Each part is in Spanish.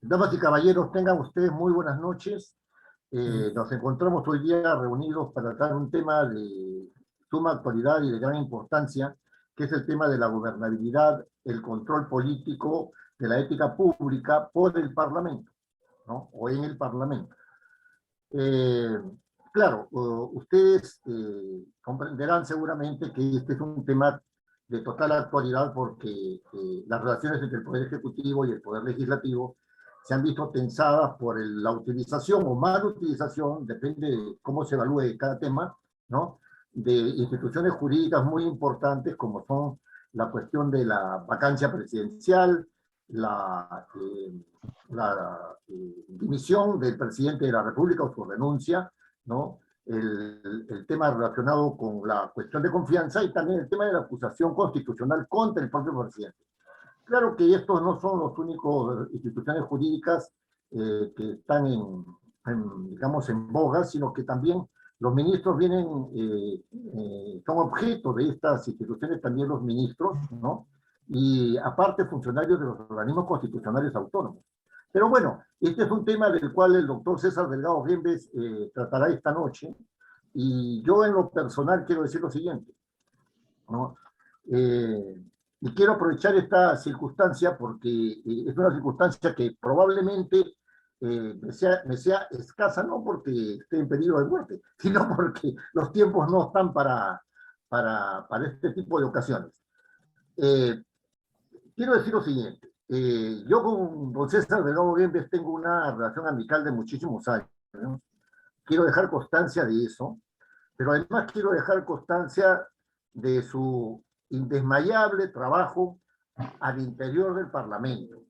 Damas y caballeros, tengan ustedes muy buenas noches. Nos encontramos hoy día reunidos para tratar un tema de suma actualidad y de gran importancia, que es el tema de la gobernabilidad, el control político de la ética pública por el Parlamento, ¿no? O en el Parlamento. Eh, claro, ustedes comprenderán seguramente que este es un tema de total actualidad porque las relaciones entre el Poder Ejecutivo y el Poder Legislativo se han visto tensadas por la utilización o mala utilización, depende de cómo se evalúe cada tema, ¿no? De instituciones jurídicas muy importantes como son la cuestión de la vacancia presidencial, la dimisión del presidente de la República o su renuncia, ¿no? El tema relacionado con la cuestión de confianza y también el tema de la acusación constitucional contra el propio presidente. Claro que estos no son los únicos instituciones jurídicas que están digamos, en boga, sino que también los ministros son objeto de estas instituciones también los ministros, ¿no? Y aparte funcionarios de los organismos constitucionales autónomos. Pero bueno, este es un tema del cual el doctor César Delgado Gembes tratará esta noche, y yo en lo personal quiero decir lo siguiente, ¿no? Y quiero aprovechar esta circunstancia porque es una circunstancia que probablemente me sea escasa, no porque esté en peligro de muerte, sino porque los tiempos no están para este tipo de ocasiones. Eh, Quiero decir lo siguiente, yo con don César Delgado Gembes tengo una relación amical de muchísimos años, ¿no? Quiero dejar constancia de eso, pero además quiero dejar constancia de su indesmayable trabajo al interior del Parlamento.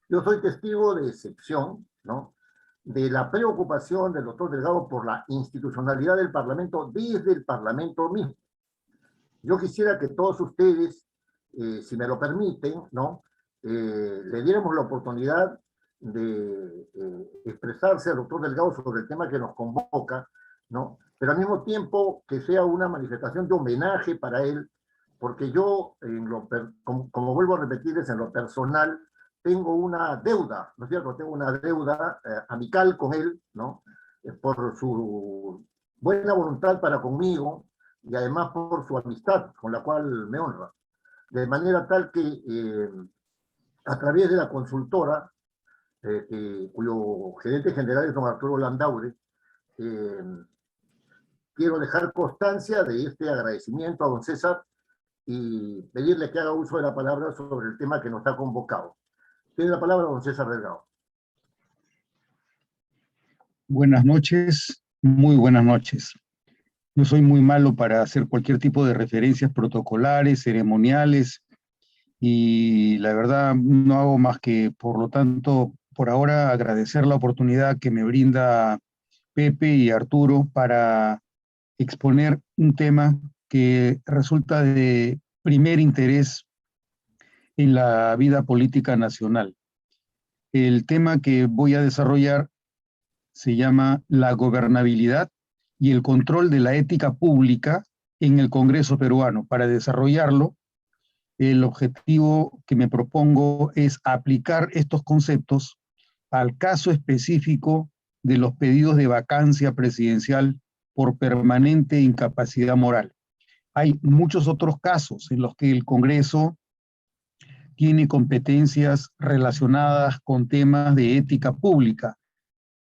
Yo soy testigo de excepción, ¿no? De la preocupación del doctor Delgado por la institucionalidad del Parlamento desde el Parlamento mismo. Yo quisiera que todos ustedes, si me lo permiten, ¿no? Le diéramos la oportunidad de expresarse al doctor Delgado sobre el tema que nos convoca, ¿no? Pero al mismo tiempo que sea una manifestación de homenaje para él, porque yo, como vuelvo a repetirles, en lo personal, tengo una deuda, ¿no es cierto? Tengo una deuda amical con él, ¿no? Por su buena voluntad para conmigo, y además por su amistad, con la cual me honra. De manera tal que a través de la consultora, cuyo gerente general es don Arturo Landaure, eh, quiero dejar constancia de este agradecimiento a don César y pedirle que haga uso de la palabra sobre el tema que nos ha convocado. Tiene la palabra don César Delgado. Buenas noches, muy buenas noches. Yo soy muy malo para hacer cualquier tipo de referencias protocolares, ceremoniales, y la verdad no hago más que, por lo tanto, por ahora agradecer la oportunidad que me brinda Pepe y Arturo para exponer un tema que resulta de primer interés en la vida política nacional. El tema que voy a desarrollar se llama la gobernabilidad y el control de la ética pública en el Congreso peruano. Para desarrollarlo, el objetivo que me propongo es aplicar estos conceptos al caso específico de los pedidos de vacancia presidencial por permanente incapacidad moral. Hay muchos otros casos en los que el Congreso tiene competencias relacionadas con temas de ética pública.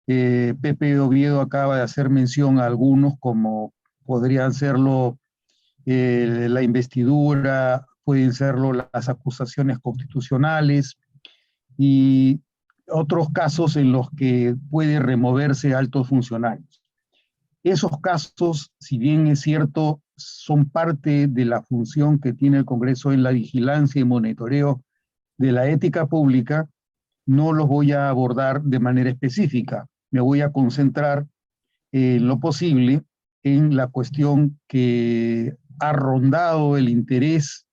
Pepe Oviedo acaba de hacer mención a algunos, como podrían serlo la investidura, pueden serlo las acusaciones constitucionales y otros casos en los que puede removerse altos funcionarios. Esos casos, si bien es cierto, son parte de la función que tiene el Congreso en la vigilancia y monitoreo de la ética pública, no los voy a abordar de manera específica. Me voy a concentrar lo posible en la cuestión que ha rondado el interés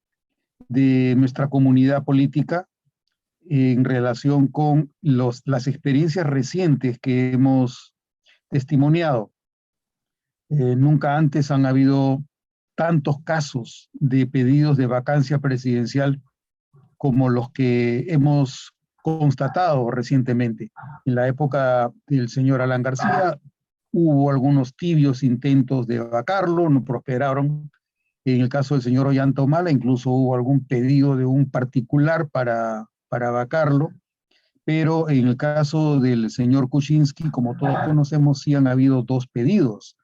de nuestra comunidad política en relación con las experiencias recientes que hemos testimoniado. Nunca antes han habido tantos casos de pedidos de vacancia presidencial como los que hemos constatado recientemente. En la época del señor Alan García hubo algunos tibios intentos de vacarlo, no prosperaron. En el caso del señor Ollanta Humala incluso hubo algún pedido de un particular para vacarlo, pero en el caso del señor Kuczynski, como todos conocemos, sí han habido dos pedidos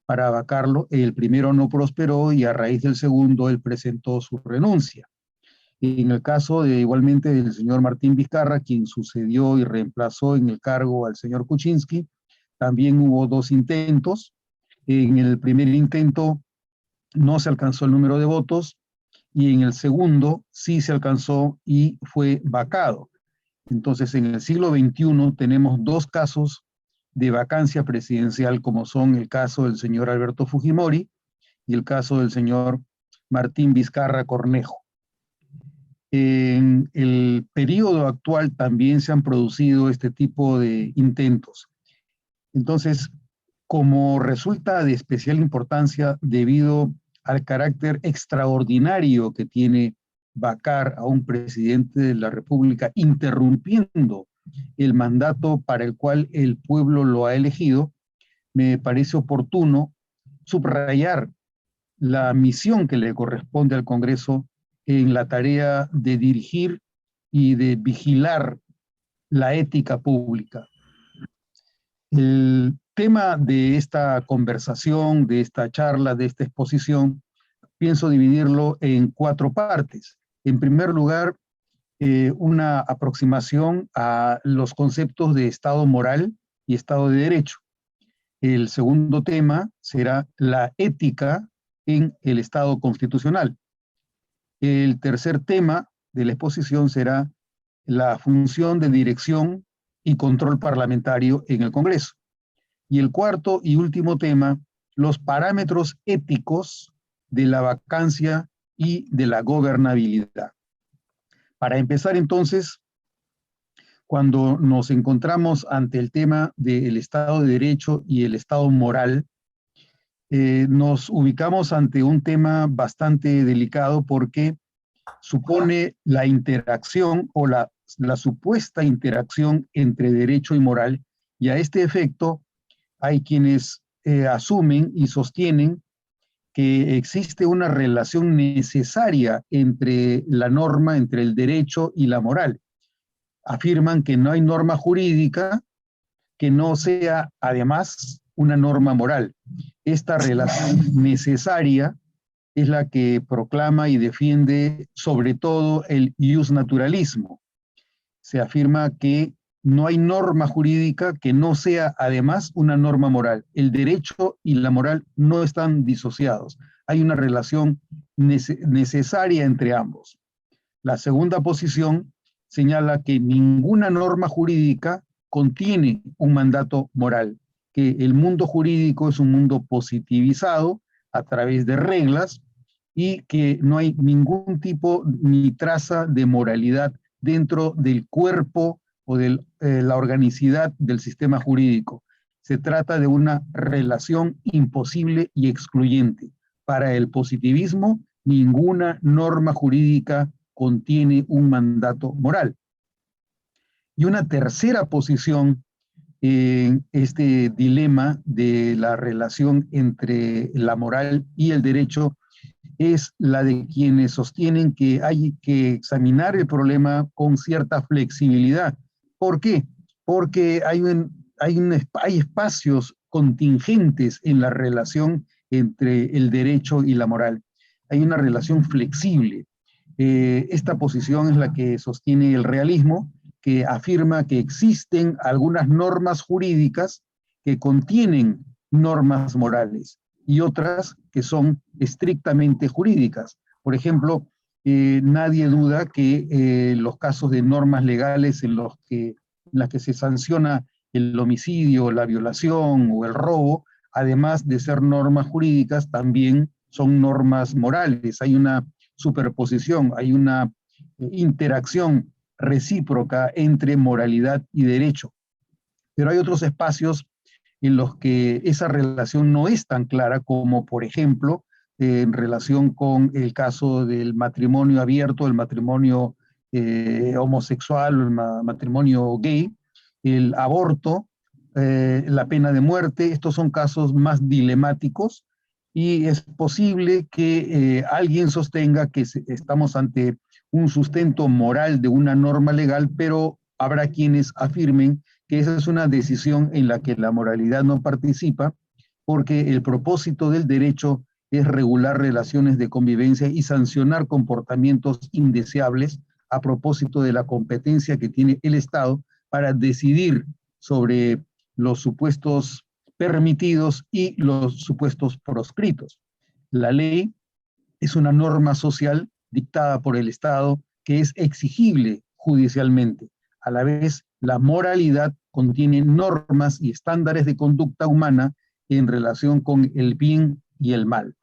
para vacarlo. El primero no prosperó y a raíz del segundo él presentó su renuncia. En el caso de igualmente del señor Martín Vizcarra, quien sucedió y reemplazó en el cargo al señor Kuczynski, también hubo dos intentos. En el primer intento no se alcanzó el número de votos y en el segundo sí se alcanzó y fue vacado. Entonces, en el siglo XXI tenemos dos casos de vacancia presidencial, como son el caso del señor Alberto Fujimori y el caso del señor Martín Vizcarra Cornejo. En el periodo actual también se han producido este tipo de intentos. Entonces, como resulta de especial importancia debido al carácter extraordinario que tiene vacar a un presidente de la República, interrumpiendo el mandato para el cual el pueblo lo ha elegido, me parece oportuno subrayar la misión que le corresponde al Congreso en la tarea de dirigir y de vigilar la ética pública. El tema de esta conversación, de esta charla, de esta exposición, pienso dividirlo en cuatro partes. En primer lugar, una aproximación a los conceptos de Estado moral y Estado de Derecho. El segundo tema será la ética en el Estado constitucional. El tercer tema de la exposición será la función de dirección y control parlamentario en el Congreso. Y el cuarto y último tema, los parámetros éticos de la vacancia y de la gobernabilidad. Para empezar entonces, cuando nos encontramos ante el tema del Estado de Derecho y el Estado moral, nos ubicamos ante un tema bastante delicado porque supone la interacción o la supuesta interacción entre derecho y moral, y a este efecto hay quienes asumen y sostienen que existe una relación necesaria entre la norma, entre el derecho y la moral. Afirman que no hay norma jurídica que no sea además una norma moral. Esta relación necesaria es la que proclama y defiende sobre todo el iusnaturalismo. Se afirma que no hay norma jurídica que no sea además una norma moral. El derecho y la moral no están disociados. Hay una relación necesaria entre ambos. La segunda posición señala que ninguna norma jurídica contiene un mandato moral, que el mundo jurídico es un mundo positivizado a través de reglas y que no hay ningún tipo ni traza de moralidad dentro del cuerpo o de la organicidad del sistema jurídico. Se trata de una relación imposible y excluyente. Para el positivismo, ninguna norma jurídica contiene un mandato moral. Y una tercera posición en este dilema de la relación entre la moral y el derecho es la de quienes sostienen que hay que examinar el problema con cierta flexibilidad. ¿Por qué? Porque hay espacios contingentes en la relación entre el derecho y la moral. Hay una relación flexible. Esta posición es la que sostiene el realismo, que afirma que existen algunas normas jurídicas que contienen normas morales y otras que son estrictamente jurídicas. Por ejemplo, nadie duda que los casos de normas legales en las que se sanciona el homicidio, la violación o el robo, además de ser normas jurídicas, también son normas morales. Hay una superposición, hay una interacción recíproca entre moralidad y derecho. Pero hay otros espacios en los que esa relación no es tan clara, como por ejemplo en relación con el caso del matrimonio abierto, el matrimonio homosexual, el matrimonio gay, el aborto, la pena de muerte. Estos son casos más dilemáticos y es posible que alguien sostenga que estamos ante un sustento moral de una norma legal, pero habrá quienes afirmen que esa es una decisión en la que la moralidad no participa, porque el propósito del derecho es regular relaciones de convivencia y sancionar comportamientos indeseables a propósito de la competencia que tiene el Estado para decidir sobre los supuestos permitidos y los supuestos proscritos. La ley es una norma social dictada por el Estado que es exigible judicialmente. A la vez, la moralidad contiene normas y estándares de conducta humana en relación con el bien y el mal.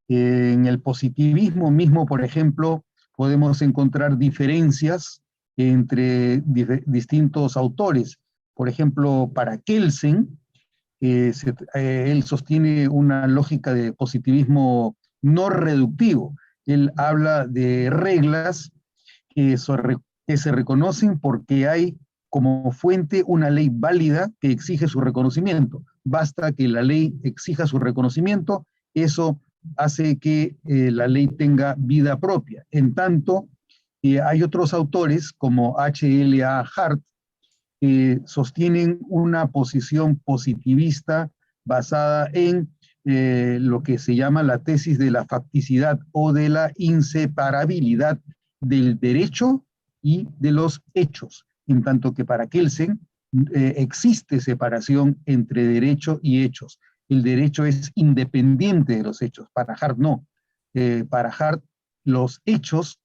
En el positivismo mismo, por ejemplo, podemos encontrar diferencias entre distintos autores. Por ejemplo, para Kelsen, él sostiene una lógica de positivismo no reductivo. Él habla de reglas que se reconocen porque hay como fuente una ley válida que exige su reconocimiento. Basta que la ley exija su reconocimiento, eso hace que la ley tenga vida propia. En tanto, hay otros autores como H.L.A. Hart que sostienen una posición positivista basada en lo que se llama la tesis de la facticidad o de la inseparabilidad del derecho y de los hechos, en tanto que para Kelsen existe separación entre derecho y hechos. El derecho es independiente de los hechos, para Hart no. Para Hart los hechos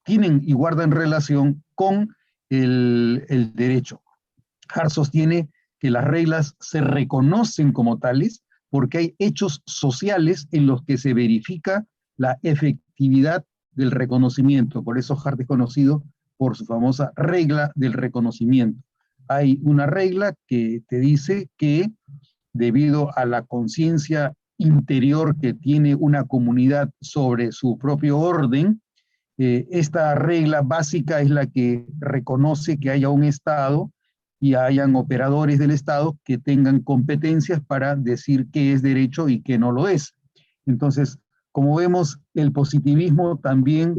tienen y guardan relación con el derecho. Hart sostiene que las reglas se reconocen como tales porque hay hechos sociales en los que se verifica la efectividad del reconocimiento. Por eso Hart es conocido por su famosa regla del reconocimiento. Hay una regla que te dice que debido a la conciencia interior que tiene una comunidad sobre su propio orden, esta regla básica es la que reconoce que haya un Estado y hayan operadores del Estado que tengan competencias para decir qué es derecho y qué no lo es. Entonces, como vemos, el positivismo también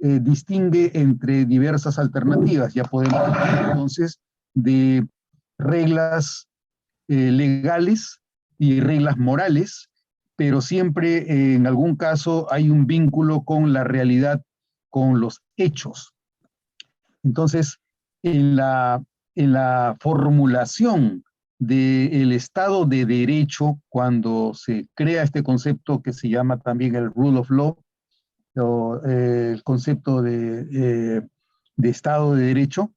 distingue entre diversas alternativas. Ya podemos hablar entonces de reglas legales y reglas morales, pero siempre en algún caso hay un vínculo con la realidad, con los hechos. Entonces, en la formulación del Estado de Derecho, cuando se crea este concepto que se llama también el rule of law, o el concepto de Estado de Derecho,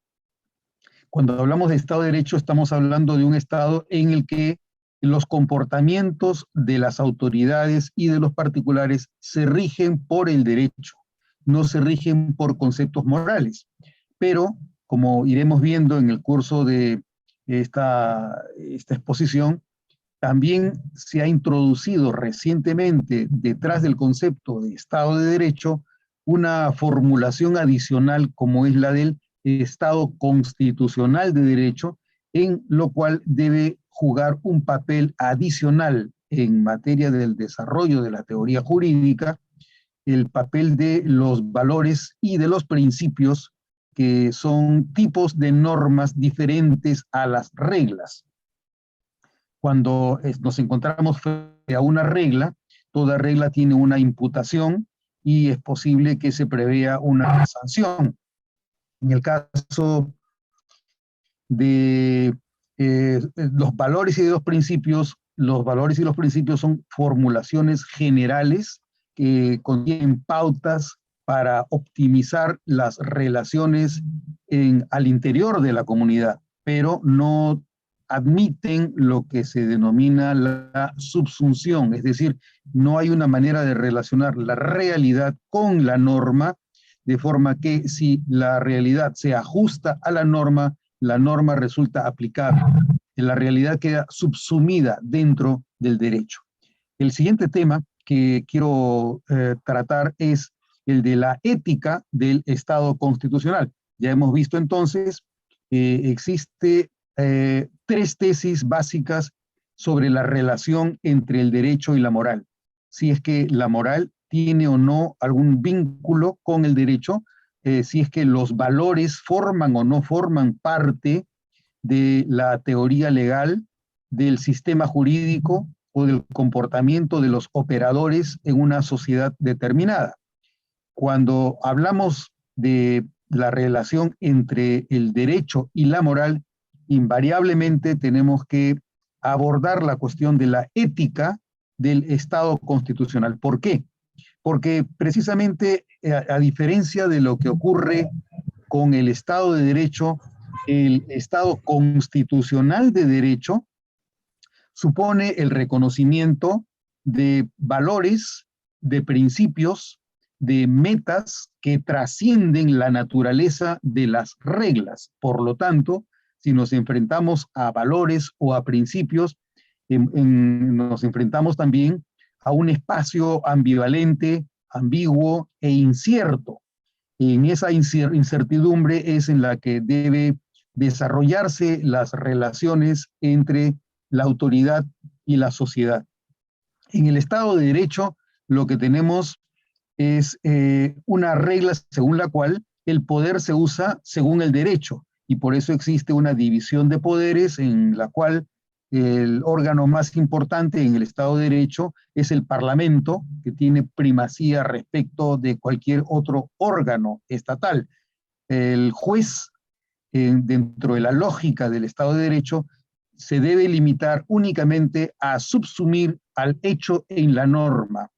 cuando hablamos de Estado de Derecho estamos hablando de un Estado en el que los comportamientos de las autoridades y de los particulares se rigen por el derecho, no se rigen por conceptos morales. Pero, como iremos viendo en el curso de esta exposición, también se ha introducido recientemente detrás del concepto de Estado de Derecho una formulación adicional como es la del Estado constitucional de derecho, en lo cual debe jugar un papel adicional en materia del desarrollo de la teoría jurídica, el papel de los valores y de los principios que son tipos de normas diferentes a las reglas. Cuando nos encontramos frente a una regla, toda regla tiene una imputación y es posible que se prevea una sanción. En el caso de los valores y de los principios son formulaciones generales que contienen pautas para optimizar las relaciones al interior de la comunidad, pero no admiten lo que se denomina la subsunción, es decir, no hay una manera de relacionar la realidad con la norma, de forma que si la realidad se ajusta a la norma resulta aplicable. La realidad queda subsumida dentro del derecho. El siguiente tema que quiero tratar es el de la ética del Estado constitucional. Ya hemos visto entonces, existe tres tesis básicas sobre la relación entre el derecho y la moral. Si es que la moral tiene o no algún vínculo con el derecho, si es que los valores forman o no forman parte de la teoría legal, del sistema jurídico o del comportamiento de los operadores en una sociedad determinada. Cuando hablamos de la relación entre el derecho y la moral, invariablemente tenemos que abordar la cuestión de la ética del Estado constitucional. ¿Por qué? Porque precisamente, a diferencia de lo que ocurre con el Estado de Derecho, el Estado constitucional de derecho supone el reconocimiento de valores, de principios, de metas que trascienden la naturaleza de las reglas. Por lo tanto, si nos enfrentamos a valores o a principios, nos enfrentamos también a un espacio ambivalente, ambiguo e incierto. En esa incertidumbre es en la que debe desarrollarse las relaciones entre la autoridad y la sociedad. En el Estado de Derecho, lo que tenemos es una regla según la cual el poder se usa según el derecho, y por eso existe una división de poderes en la cual el órgano más importante en el Estado de Derecho es el Parlamento, que tiene primacía respecto de cualquier otro órgano estatal. El juez, dentro de la lógica del Estado de Derecho, se debe limitar únicamente a subsumir al hecho en la norma,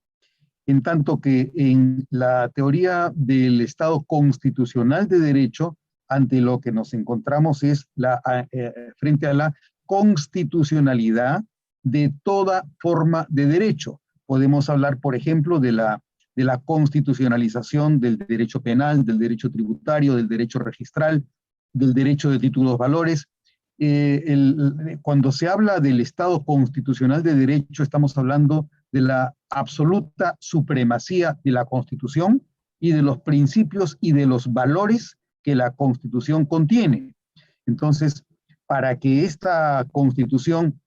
en tanto que en la teoría del Estado constitucional de derecho, ante lo que nos encontramos es frente a la constitucionalidad de toda forma de derecho. Podemos hablar, por ejemplo, de la constitucionalización del derecho penal, del derecho tributario, del derecho registral, del derecho de títulos valores. Cuando se habla del Estado constitucional de derecho, estamos hablando de la absoluta supremacía de la Constitución y de los principios y de los valores que la Constitución contiene. Entonces, para que esta Constitución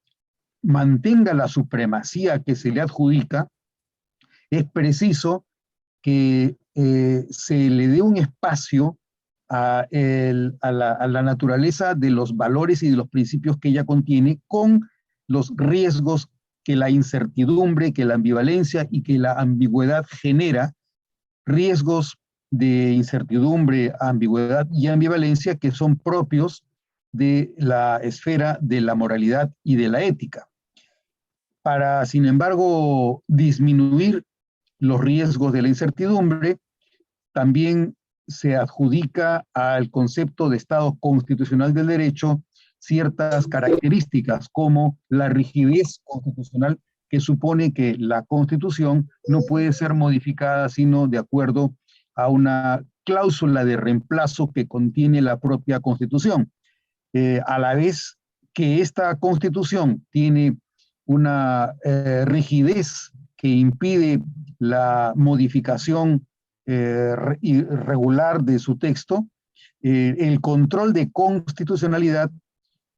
mantenga la supremacía que se le adjudica, es preciso que se le dé un espacio a la naturaleza de los valores y de los principios que ella contiene, con los riesgos que la incertidumbre, que la ambivalencia y que la ambigüedad genera, riesgos de incertidumbre, ambigüedad y ambivalencia que son propios de la esfera de la moralidad y de la ética. Para, sin embargo, disminuir los riesgos de la incertidumbre, también se adjudica al concepto de Estado constitucional del derecho ciertas características, como la rigidez constitucional, que supone que la Constitución no puede ser modificada sino de acuerdo a una cláusula de reemplazo que contiene la propia Constitución. A la vez que esta Constitución tiene una rigidez que impide la modificación irregular de su texto, el control de constitucionalidad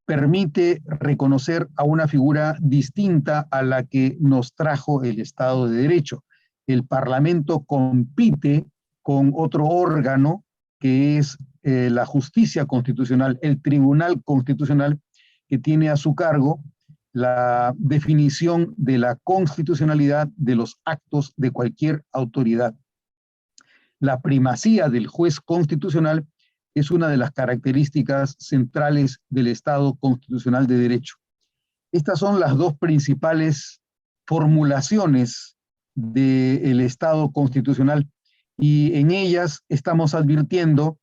permite reconocer a una figura distinta a la que nos trajo el Estado de Derecho. El Parlamento compite con otro órgano que es la justicia constitucional, el Tribunal Constitucional, que tiene a su cargo la definición de la constitucionalidad de los actos de cualquier autoridad. La primacía del juez constitucional es una de las características centrales del Estado constitucional de derecho. Estas son las dos principales formulaciones del Estado constitucional, y en ellas estamos advirtiendo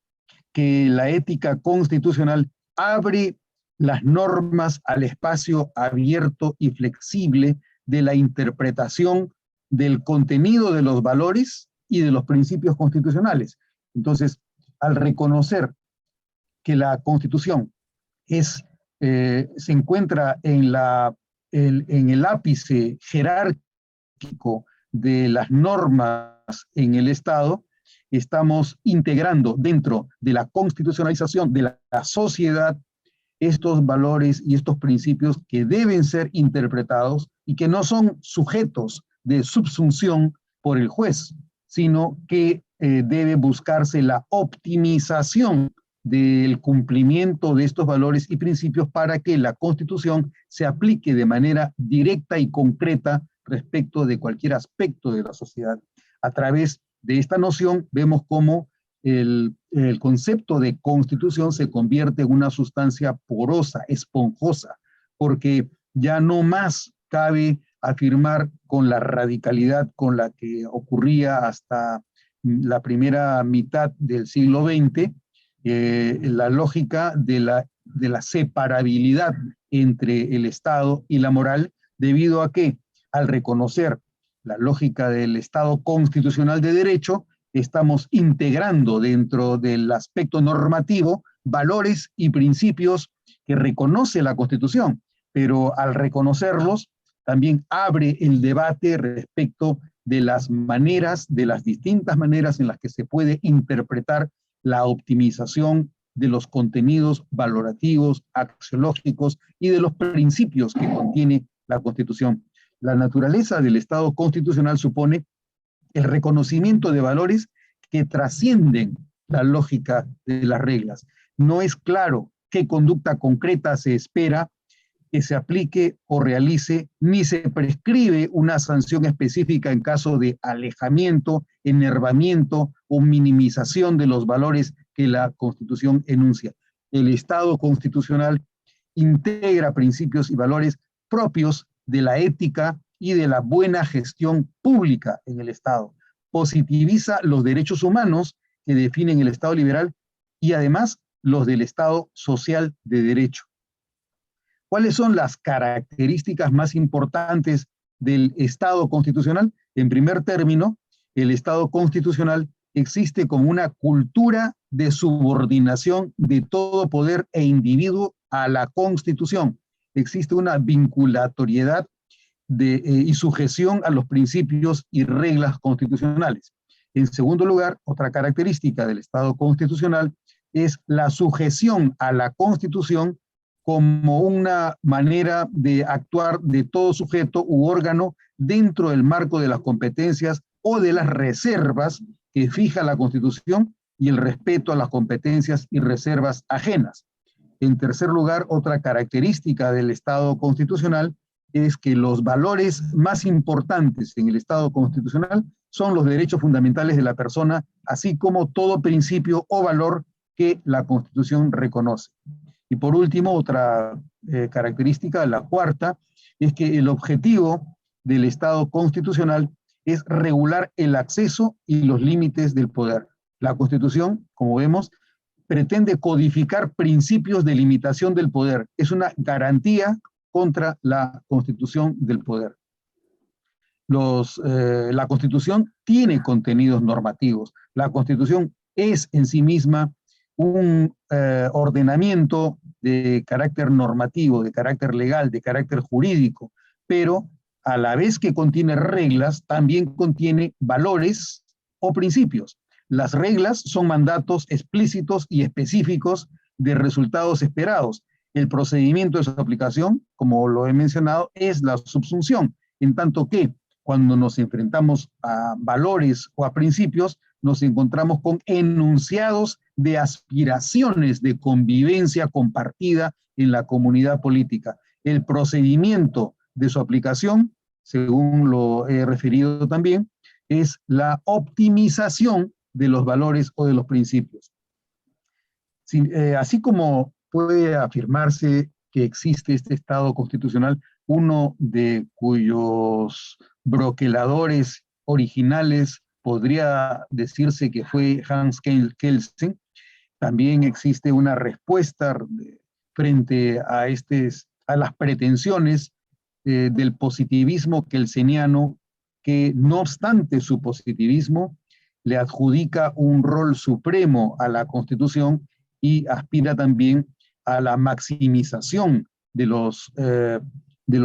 que la ética constitucional abre las normas al espacio abierto y flexible de la interpretación del contenido de los valores y de los principios constitucionales. Entonces, al reconocer que la Constitución se encuentra en el ápice jerárquico de las normas en el Estado, estamos integrando dentro de la constitucionalización de la sociedad estos valores y estos principios que deben ser interpretados y que no son sujetos de subsunción por el juez, sino que debe buscarse la optimización del cumplimiento de estos valores y principios para que la Constitución se aplique de manera directa y concreta respecto de cualquier aspecto de la sociedad. A través de esta noción vemos cómo el concepto de constitución se convierte en una sustancia porosa, esponjosa, porque ya no más cabe afirmar con la radicalidad con la que ocurría hasta la primera mitad del siglo XX, la lógica de la separabilidad entre el Estado y la moral, debido a que al reconocer la lógica del Estado constitucional de derecho, estamos integrando dentro del aspecto normativo valores y principios que reconoce la Constitución, pero al reconocerlos también abre el debate respecto de las maneras, de las distintas maneras en las que se puede interpretar la optimización de los contenidos valorativos, axiológicos y de los principios que contiene la Constitución. La naturaleza del Estado constitucional supone el reconocimiento de valores que trascienden la lógica de las reglas. No es claro qué conducta concreta se espera que se aplique o realice, ni se prescribe una sanción específica en caso de alejamiento, enervamiento o minimización de los valores que la Constitución enuncia. El Estado constitucional integra principios y valores propios de la ética y de la buena gestión pública en el Estado. Positiviza los derechos humanos que definen el Estado liberal y además los del Estado social de derecho. ¿Cuáles son las características más importantes del Estado constitucional? En primer término, el Estado constitucional existe como una cultura de subordinación de todo poder e individuo a la Constitución. Existe una vinculatoriedad y sujeción a los principios y reglas constitucionales. En segundo lugar, otra característica del Estado constitucional es la sujeción a la Constitución como una manera de actuar de todo sujeto u órgano dentro del marco de las competencias o de las reservas que fija la Constitución y el respeto a las competencias y reservas ajenas. En tercer lugar, otra característica del Estado constitucional es que los valores más importantes en el Estado constitucional son los derechos fundamentales de la persona, así como todo principio o valor que la Constitución reconoce. Y por último, otra característica, la cuarta, es que el objetivo del Estado constitucional es regular el acceso y los límites del poder. La Constitución, como vemos, pretende codificar principios de limitación del poder. Es una garantía contra la constitución del poder. La Constitución tiene contenidos normativos. La Constitución es en sí misma un ordenamiento de carácter normativo, de carácter legal, de carácter jurídico, pero a la vez que contiene reglas, también contiene valores o principios. Las reglas son mandatos explícitos y específicos de resultados esperados. El procedimiento de su aplicación, como lo he mencionado, es la subsunción, en tanto que cuando nos enfrentamos a valores o a principios, nos encontramos con enunciados de aspiraciones de convivencia compartida en la comunidad política. El procedimiento de su aplicación, según lo he referido también, es la optimización de los valores o de los principios. Así como puede afirmarse que existe este Estado constitucional, uno de cuyos broqueladores originales podría decirse que fue Hans Kelsen, también existe una respuesta frente a las pretensiones del positivismo kelseniano, que no obstante su positivismo, le adjudica un rol supremo a la Constitución y aspira también a la maximización de los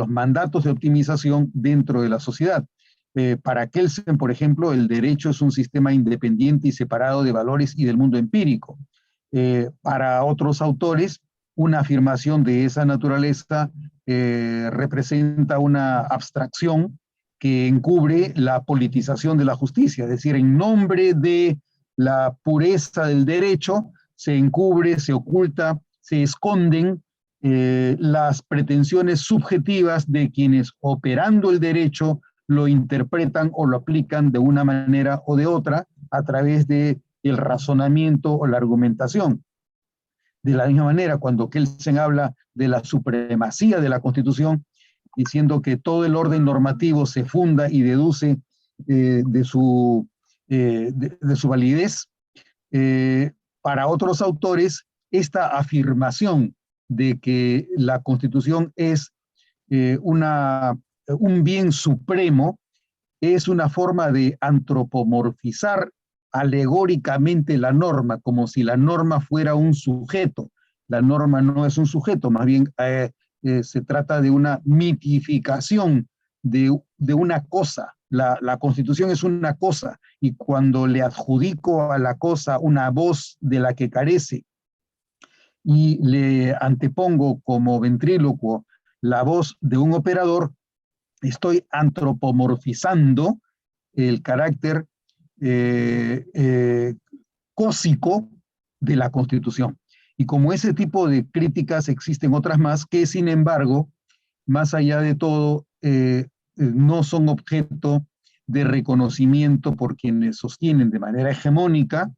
mandatos de optimización dentro de la sociedad. Para Kelsen, por ejemplo, el derecho es un sistema independiente y separado de valores y del mundo empírico. Para otros autores, una afirmación de esa naturaleza representa una abstracción que encubre la politización de la justicia, es decir, en nombre de la pureza del derecho se encubre, se oculta, se esconden las pretensiones subjetivas de quienes, operando el derecho, lo interpretan o lo aplican de una manera o de otra a través de el razonamiento o la argumentación. De la misma manera, cuando Kelsen habla de la supremacía de la Constitución, diciendo que todo el orden normativo se funda y deduce de su validez, para otros autores, esta afirmación de que la Constitución es un bien supremo es una forma de antropomorfizar alegóricamente la norma, como si la norma fuera un sujeto. La norma no es un sujeto, más bien se trata de una mitificación de una cosa. La Constitución es una cosa, y cuando le adjudico a la cosa una voz de la que carece y le antepongo como ventrílocuo la voz de un operador, estoy antropomorfizando el carácter cósico de la Constitución. Y como ese tipo de críticas existen otras más que, sin embargo, más allá de todo, no son objeto de reconocimiento por quienes sostienen de manera hegemónica,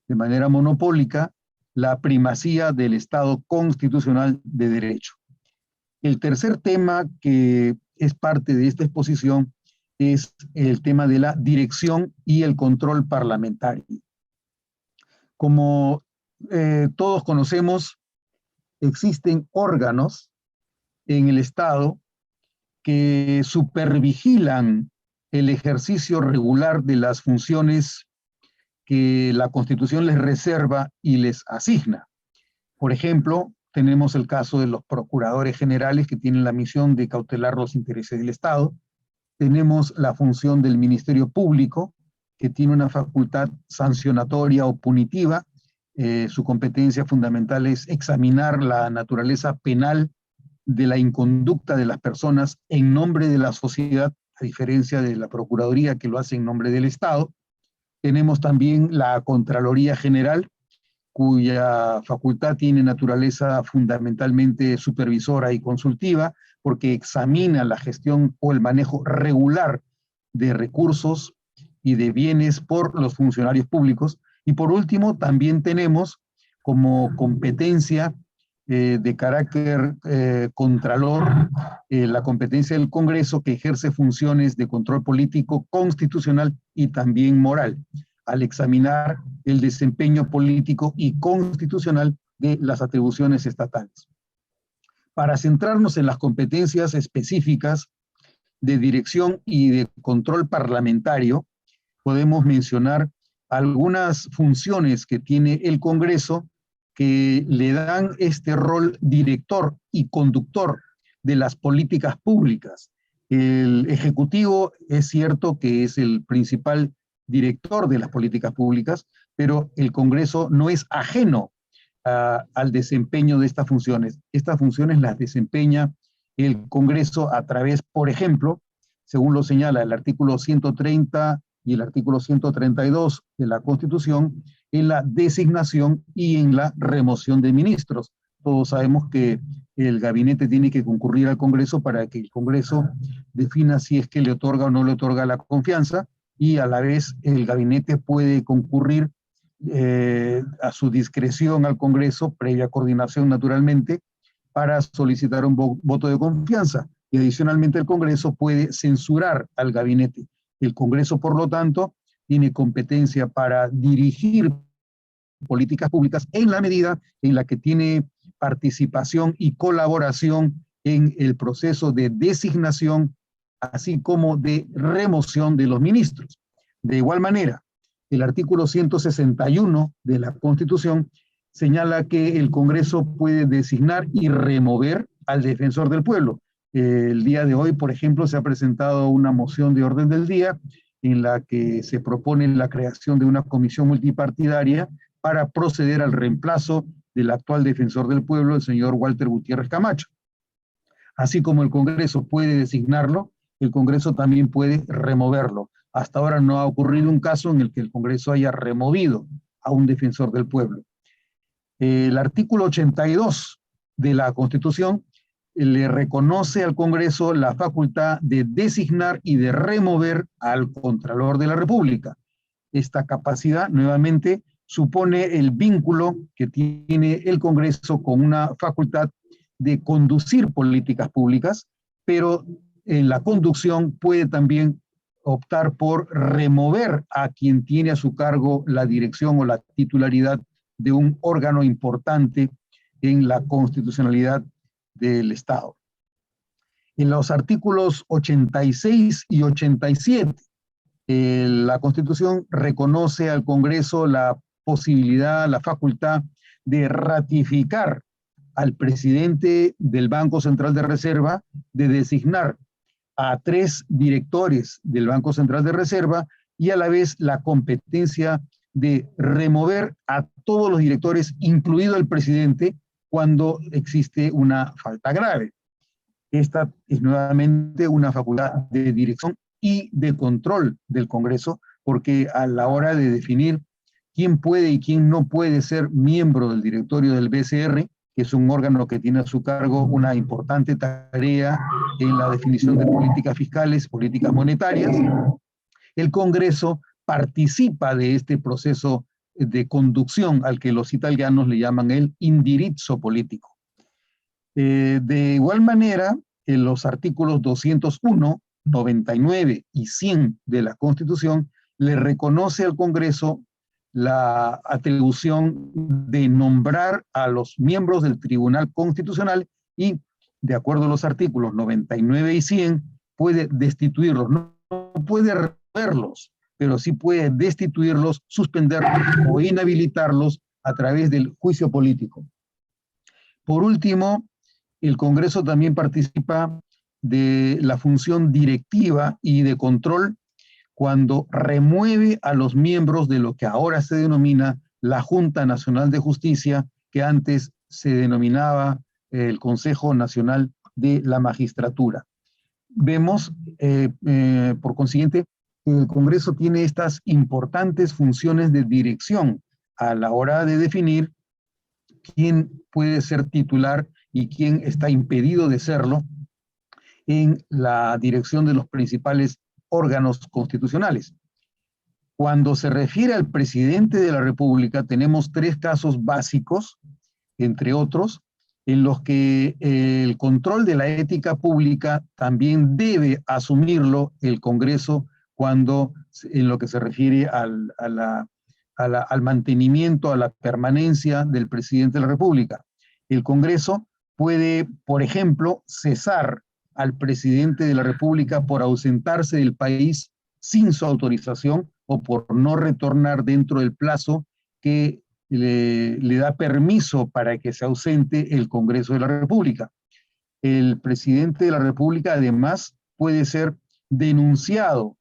de manera monopólica, la primacía del Estado constitucional de derecho. El tercer tema que es parte de esta exposición es el tema de la dirección y el control parlamentario. Como todos conocemos, existen órganos en el Estado que supervigilan el ejercicio regular de las funciones que la Constitución les reserva y les asigna. Por ejemplo, tenemos el caso de los procuradores generales que tienen la misión de cautelar los intereses del Estado. Tenemos la función del Ministerio Público, que tiene una facultad sancionatoria o punitiva. Su competencia fundamental es examinar la naturaleza penal de la inconducta de las personas en nombre de la sociedad, a diferencia de la Procuraduría, que lo hace en nombre del Estado. Tenemos también la Contraloría General, cuya facultad tiene naturaleza fundamentalmente supervisora y consultiva, porque examina la gestión o el manejo regular de recursos y de bienes por los funcionarios públicos. Y por último, también tenemos como competencia de carácter contralor la competencia del Congreso, que ejerce funciones de control político, constitucional y también moral, al examinar el desempeño político y constitucional de las atribuciones estatales. Para centrarnos en las competencias específicas de dirección y de control parlamentario, podemos mencionar algunas funciones que tiene el Congreso que le dan este rol director y conductor de las políticas públicas. El Ejecutivo es cierto que es el principal director de las políticas públicas, pero el Congreso no es ajeno al desempeño de estas funciones. Estas funciones las desempeña el Congreso a través, por ejemplo, según lo señala el artículo 130 y el artículo 132 de la Constitución, en la designación y en la remoción de ministros. Todos sabemos que el gabinete tiene que concurrir al Congreso para que el Congreso defina si es que le otorga o no le otorga la confianza, y a la vez el gabinete puede concurrir a su discreción al Congreso, previa coordinación naturalmente, para solicitar un voto de confianza. Y adicionalmente el Congreso puede censurar al gabinete. El Congreso, por lo tanto, tiene competencia para dirigir políticas públicas en la medida en la que tiene participación y colaboración en el proceso de designación, así como de remoción de los ministros. De igual manera, el artículo 161 de la Constitución señala que el Congreso puede designar y remover al defensor del pueblo. El día de hoy, por ejemplo, se ha presentado una moción de orden del día en la que se propone la creación de una comisión multipartidaria para proceder al reemplazo del actual defensor del pueblo, el señor Walter Gutiérrez Camacho. Así como el Congreso puede designarlo, el Congreso también puede removerlo. Hasta ahora no ha ocurrido un caso en el que el Congreso haya removido a un defensor del pueblo. El artículo 82 de la Constitución le reconoce al Congreso la facultad de designar y de remover al Contralor de la República. Esta capacidad, nuevamente, supone el vínculo que tiene el Congreso con una facultad de conducir políticas públicas, pero en la conducción puede también optar por remover a quien tiene a su cargo la dirección o la titularidad de un órgano importante en la constitucionalidad del Estado. En los artículos 86 y 87, la Constitución reconoce al Congreso la posibilidad, la facultad de ratificar al presidente del Banco Central de Reserva, de designar a 3 directores del Banco Central de Reserva y a la vez la competencia de remover a todos los directores, incluido el presidente, cuando existe una falta grave. Esta es nuevamente una facultad de dirección y de control del Congreso, porque a la hora de definir quién puede y quién no puede ser miembro del directorio del BCR, que es un órgano que tiene a su cargo una importante tarea en la definición de políticas fiscales, políticas monetarias, el Congreso participa de este proceso de conducción al que los italianos le llaman el indirizzo político. De igual manera, en los artículos 201, 99 y 100 de la Constitución le reconoce al Congreso la atribución de nombrar a los miembros del Tribunal Constitucional y, de acuerdo a los artículos 99 y 100, puede destituirlos. No puede removerlos, pero sí puede destituirlos, suspenderlos o inhabilitarlos a través del juicio político. Por último, el Congreso también participa de la función directiva y de control cuando remueve a los miembros de lo que ahora se denomina la Junta Nacional de Justicia, que antes se denominaba el Consejo Nacional de la Magistratura. Vemos, por consiguiente, que el Congreso tiene estas importantes funciones de dirección a la hora de definir quién puede ser titular y quién está impedido de serlo en la dirección de los principales órganos constitucionales. Cuando se refiere al presidente de la República, tenemos 3 casos básicos, entre otros, en los que el control de la ética pública también debe asumirlo el Congreso cuando, en lo que se refiere al mantenimiento, a la permanencia del presidente de la República. El Congreso puede, por ejemplo, cesar al presidente de la República por ausentarse del país sin su autorización o por no retornar dentro del plazo que le da permiso para que se ausente el Congreso de la República. El presidente de la República además puede ser denunciado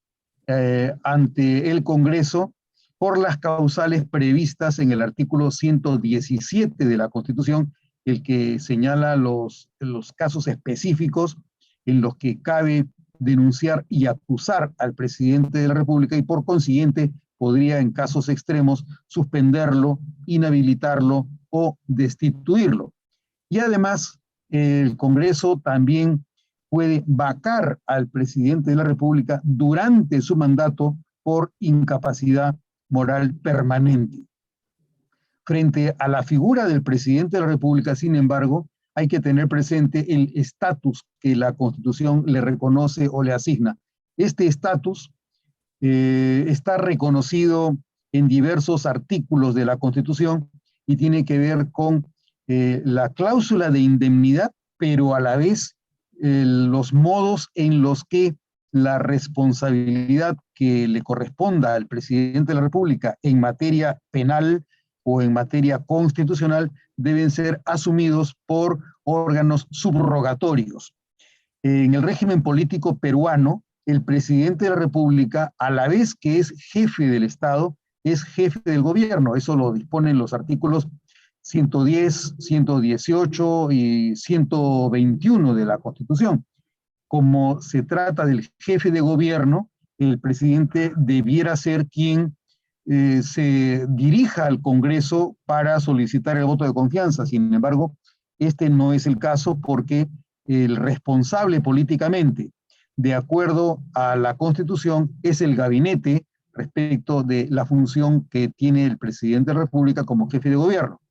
ante el Congreso por las causales previstas en el artículo 117 de la Constitución, el que señala los casos específicos en los que cabe denunciar y acusar al presidente de la República y por consiguiente podría en casos extremos suspenderlo, inhabilitarlo o destituirlo. Y además el Congreso también puede vacar al presidente de la República durante su mandato por incapacidad moral permanente. Frente a la figura del presidente de la República, sin embargo, hay que tener presente el estatus que la Constitución le reconoce o le asigna. Este estatus está reconocido en diversos artículos de la Constitución y tiene que ver con la cláusula de indemnidad, pero a la vez los modos en los que la responsabilidad que le corresponda al presidente de la República en materia penal o en materia constitucional deben ser asumidos por órganos subrogatorios. En el régimen político peruano, el presidente de la República, a la vez que es jefe del Estado, es jefe del gobierno. Eso lo disponen los artículos 110, 118 y 121 de la Constitución. Como se trata del jefe de gobierno, el presidente debiera ser quien se dirija al Congreso para solicitar el voto de confianza. Sin embargo, este no es el caso porque el responsable políticamente, de acuerdo a la Constitución, es el gabinete respecto de la función que tiene el presidente de la República como jefe de gobierno.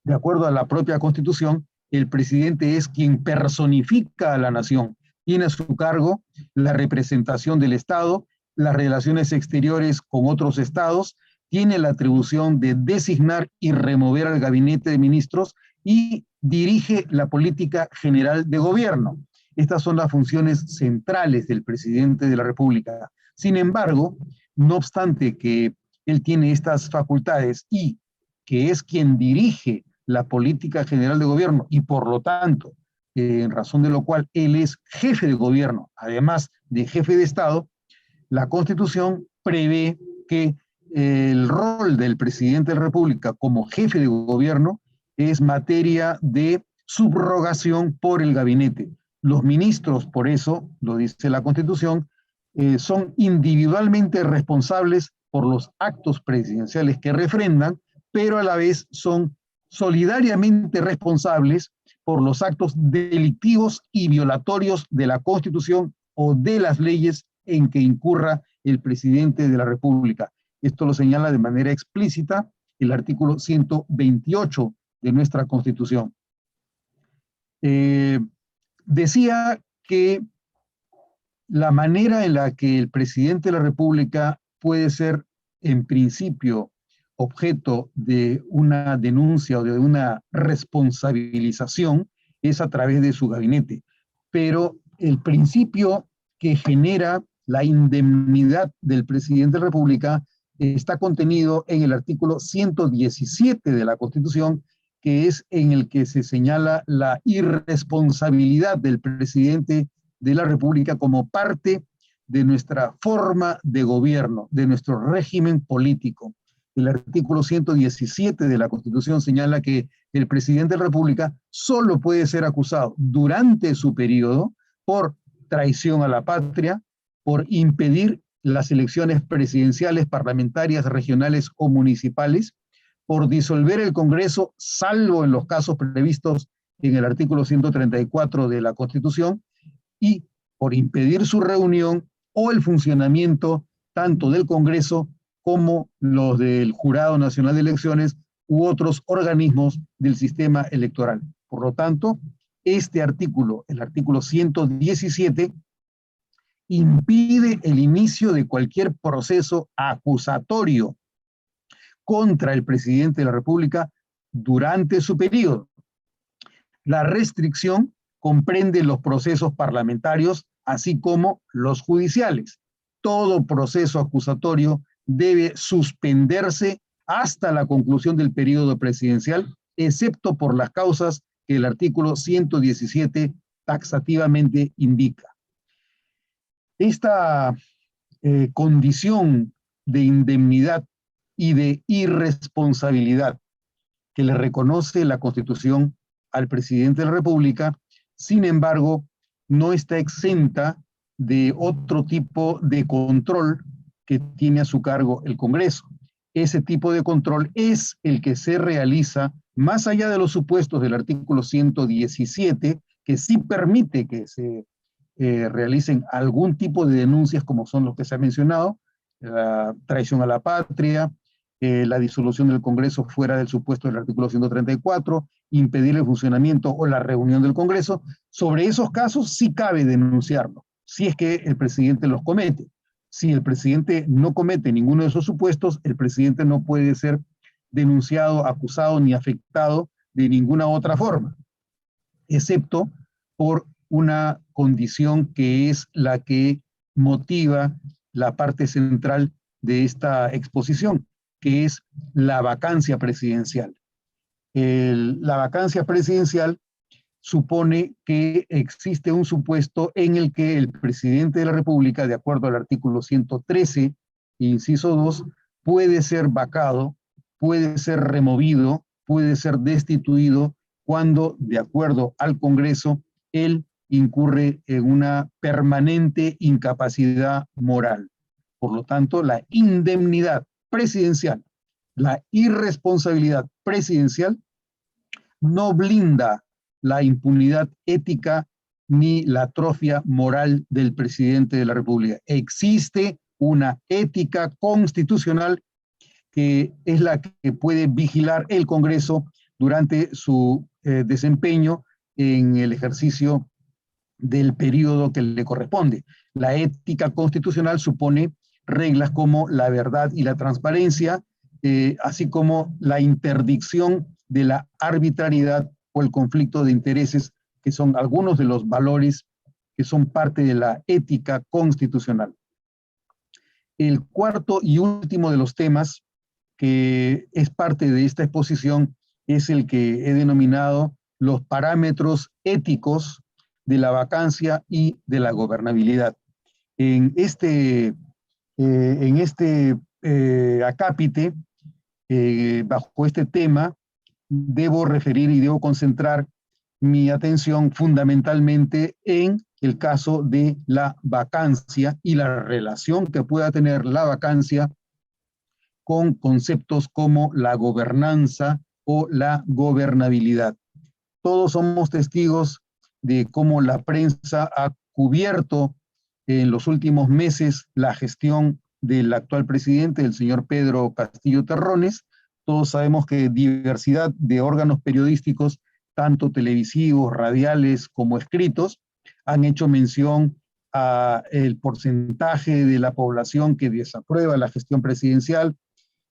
De acuerdo a la propia Constitución, el presidente es quien personifica a la nación. Tiene a su cargo la representación del Estado, las relaciones exteriores con otros estados, tiene la atribución de designar y remover al gabinete de ministros y dirige la política general de gobierno. Estas son las funciones centrales del presidente de la República. Sin embargo, no obstante que él tiene estas facultades y que es quien dirige la política general de gobierno y por lo tanto, en razón de lo cual él es jefe de gobierno, además de jefe de Estado, la Constitución prevé que el rol del presidente de la República como jefe de gobierno es materia de subrogación por el gabinete. Los ministros, por eso, lo dice la Constitución, son individualmente responsables por los actos presidenciales que refrendan, pero a la vez son solidariamente responsables por los actos delictivos y violatorios de la Constitución o de las leyes en que incurra el presidente de la República. Esto lo señala de manera explícita el artículo 128 de nuestra Constitución. Decía que la manera en la que el presidente de la República puede ser, en principio, objeto de una denuncia o de una responsabilización es a través de su gabinete. Pero el principio que genera la indemnidad del presidente de la República está contenido en el artículo 117 de la Constitución, que es en el que se señala la irresponsabilidad del presidente de la República como parte de nuestra forma de gobierno, de nuestro régimen político. El artículo 117 de la Constitución señala que el presidente de la República solo puede ser acusado durante su periodo por traición a la patria, por impedir las elecciones presidenciales, parlamentarias, regionales o municipales, por disolver el Congreso, salvo en los casos previstos en el artículo 134 de la Constitución, y por impedir su reunión o el funcionamiento tanto del Congreso como los del Jurado Nacional de Elecciones u otros organismos del sistema electoral. Por lo tanto, este artículo, el artículo 117, impide el inicio de cualquier proceso acusatorio contra el presidente de la República durante su periodo. La restricción comprende los procesos parlamentarios, así como los judiciales. Todo proceso acusatorio debe suspenderse hasta la conclusión del periodo presidencial, excepto por las causas que el artículo 117 taxativamente indica. Esta condición de indemnidad y de irresponsabilidad que le reconoce la Constitución al presidente de la República, sin embargo, no está exenta de otro tipo de control que tiene a su cargo el Congreso. Ese tipo de control es el que se realiza más allá de los supuestos del artículo 117, que sí permite que se realicen algún tipo de denuncias como son los que se ha mencionado, la traición a la patria, la disolución del Congreso fuera del supuesto del artículo 134, impedir el funcionamiento o la reunión del Congreso. Sobre esos casos sí cabe denunciarlo, si es que el presidente los comete. Si el presidente no comete ninguno de esos supuestos, el presidente no puede ser denunciado, acusado ni afectado de ninguna otra forma, excepto por una condición que es la que motiva la parte central de esta exposición, que es la vacancia presidencial. La vacancia presidencial supone que existe un supuesto en el que el presidente de la República, de acuerdo al artículo 113, inciso 2, puede ser vacado, puede ser removido, puede ser destituido cuando, de acuerdo al Congreso, él incurre en una permanente incapacidad moral. Por lo tanto, la indemnidad presidencial, la irresponsabilidad presidencial no blinda la impunidad ética ni la atrofia moral del presidente de la República. Existe una ética constitucional que es la que puede vigilar el Congreso durante su desempeño en el ejercicio del periodo que le corresponde. La ética constitucional supone reglas como la verdad y la transparencia, así como la interdicción de la arbitrariedad o el conflicto de intereses, que son algunos de los valores que son parte de la ética constitucional. El cuarto y último de los temas que es parte de esta exposición es el que he denominado los parámetros éticos de la vacancia y de la gobernabilidad. En este acápite, bajo este tema, debo referir y debo concentrar mi atención fundamentalmente en el caso de la vacancia y la relación que pueda tener la vacancia con conceptos como la gobernanza o la gobernabilidad. Todos somos testigos de cómo la prensa ha cubierto en los últimos meses la gestión del actual presidente, el señor Pedro Castillo Terrones. Todos sabemos que diversidad de órganos periodísticos, tanto televisivos, radiales como escritos, han hecho mención a el porcentaje de la población que desaprueba la gestión presidencial.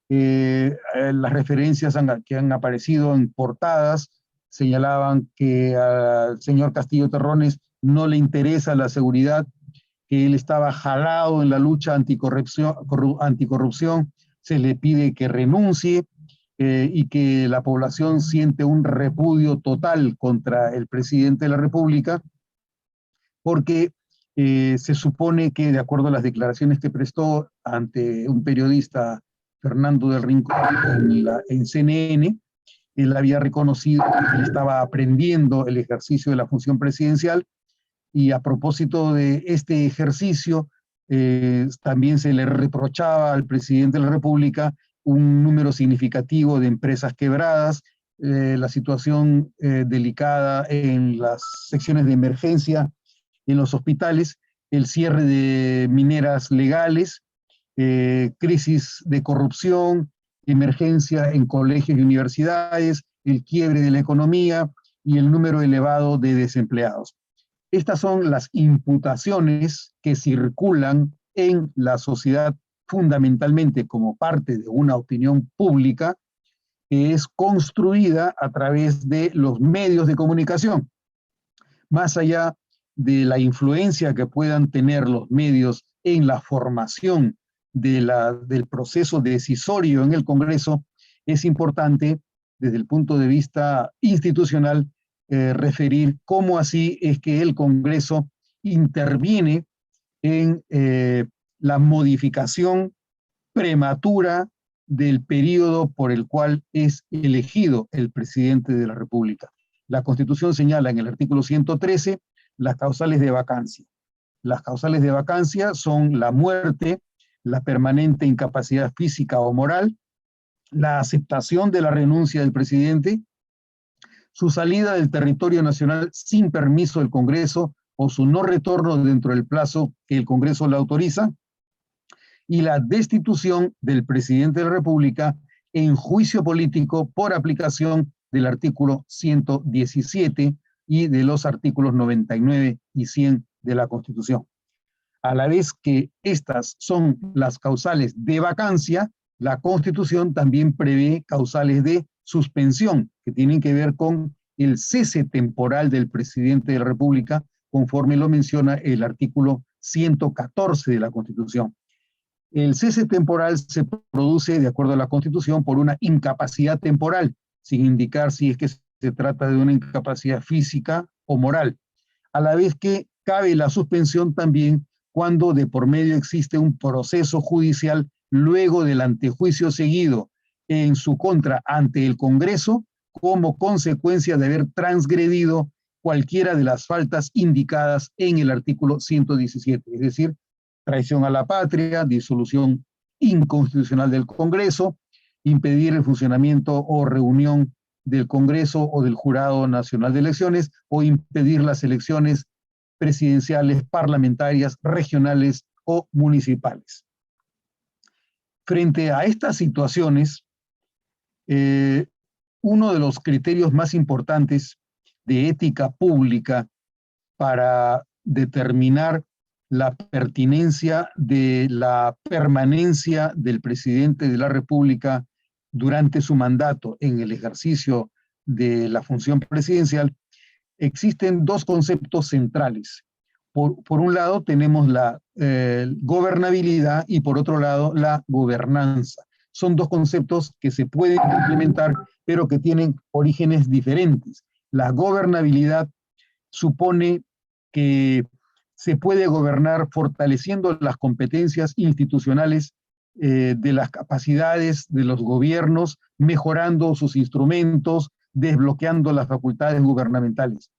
Las referencias que han aparecido en portadas señalaban que al señor Castillo Terrones no le interesa la seguridad, que él estaba jalado en la lucha anticorrupción, se le pide que renuncie y que la población siente un repudio total contra el presidente de la República, porque se supone que, de acuerdo a las declaraciones que prestó ante un periodista, Fernando del Rincón, en CNN, él había reconocido que él estaba aprendiendo el ejercicio de la función presidencial, y a propósito de este ejercicio, también se le reprochaba al presidente de la República un número significativo de empresas quebradas, la situación delicada en las secciones de emergencia en los hospitales, el cierre de mineras legales, crisis de corrupción, emergencia en colegios y universidades, el quiebre de la economía y el número elevado de desempleados. Estas son las imputaciones que circulan en la sociedad fundamentalmente como parte de una opinión pública que es construida a través de los medios de comunicación. Más allá de la influencia que puedan tener los medios en la formación del proceso decisorio en el Congreso, es importante desde el punto de vista institucional referir cómo así es que el Congreso interviene en la modificación prematura del periodo por el cual es elegido el presidente de la República. La Constitución señala en el artículo 113 las causales de vacancia. Las causales de vacancia son la muerte, la permanente incapacidad física o moral, la aceptación de la renuncia del presidente, su salida del territorio nacional sin permiso del Congreso o su no retorno dentro del plazo que el Congreso le autoriza, y la destitución del presidente de la República en juicio político por aplicación del artículo 117 y de los artículos 99 y 100 de la Constitución. A la vez que estas son las causales de vacancia, la Constitución también prevé causales de suspensión, que tienen que ver con el cese temporal del presidente de la República, conforme lo menciona el artículo 114 de la Constitución. El cese temporal se produce, de acuerdo a la Constitución, por una incapacidad temporal, sin indicar si es que se se trata de una incapacidad física o moral, a la vez que cabe la suspensión también cuando de por medio existe un proceso judicial luego del antejuicio seguido en su contra ante el Congreso como consecuencia de haber transgredido cualquiera de las faltas indicadas en el artículo 117, es decir, traición a la patria, disolución inconstitucional del Congreso, impedir el funcionamiento o reunión del Congreso o del Jurado Nacional de Elecciones o impedir las elecciones presidenciales, parlamentarias, regionales o municipales. Frente a estas situaciones, uno de los criterios más importantes de ética pública para determinar la pertinencia de la permanencia del presidente de la República durante su mandato en el ejercicio de la función presidencial, existen dos conceptos centrales. Por un lado tenemos la gobernabilidad y por otro lado la gobernanza. Son dos conceptos que se pueden implementar, pero que tienen orígenes diferentes. La gobernabilidad supone que se puede gobernar fortaleciendo las competencias institucionales de las capacidades de los gobiernos, mejorando sus instrumentos, desbloqueando las facultades gubernamentales.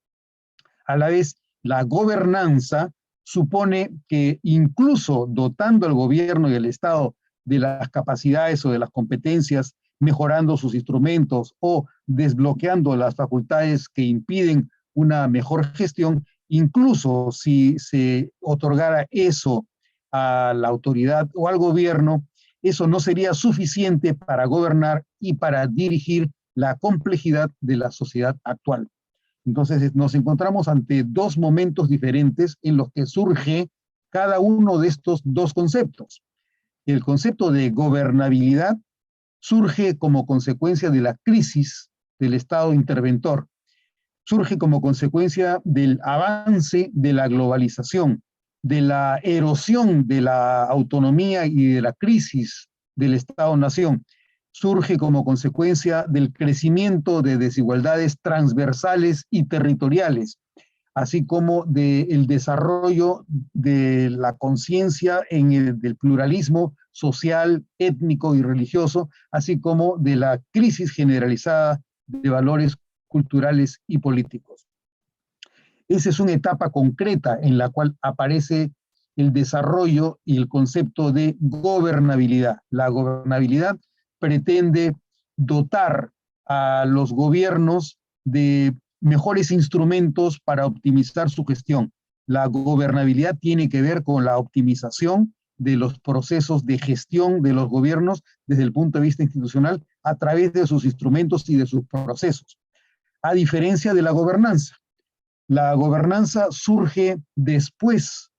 A la vez, la gobernanza supone que incluso dotando al gobierno y al Estado de las capacidades o de las competencias, mejorando sus instrumentos o desbloqueando las facultades que impiden una mejor gestión, incluso si se otorgara eso a la autoridad o al gobierno, eso no sería suficiente para gobernar y para dirigir la complejidad de la sociedad actual. Entonces nos encontramos ante dos momentos diferentes en los que surge cada uno de estos dos conceptos. El concepto de gobernabilidad surge como consecuencia de la crisis del Estado interventor, surge como consecuencia del avance de la globalización, de la erosión de la autonomía y de la crisis del Estado-nación, surge como consecuencia del crecimiento de desigualdades transversales y territoriales, así como del desarrollo de la conciencia del pluralismo social, étnico y religioso, así como de la crisis generalizada de valores culturales y políticos. Esa es una etapa concreta en la cual aparece el desarrollo y el concepto de gobernabilidad. La gobernabilidad pretende dotar a los gobiernos de mejores instrumentos para optimizar su gestión. La gobernabilidad tiene que ver con la optimización de los procesos de gestión de los gobiernos desde el punto de vista institucional a través de sus instrumentos y de sus procesos. A diferencia de la gobernanza surge después,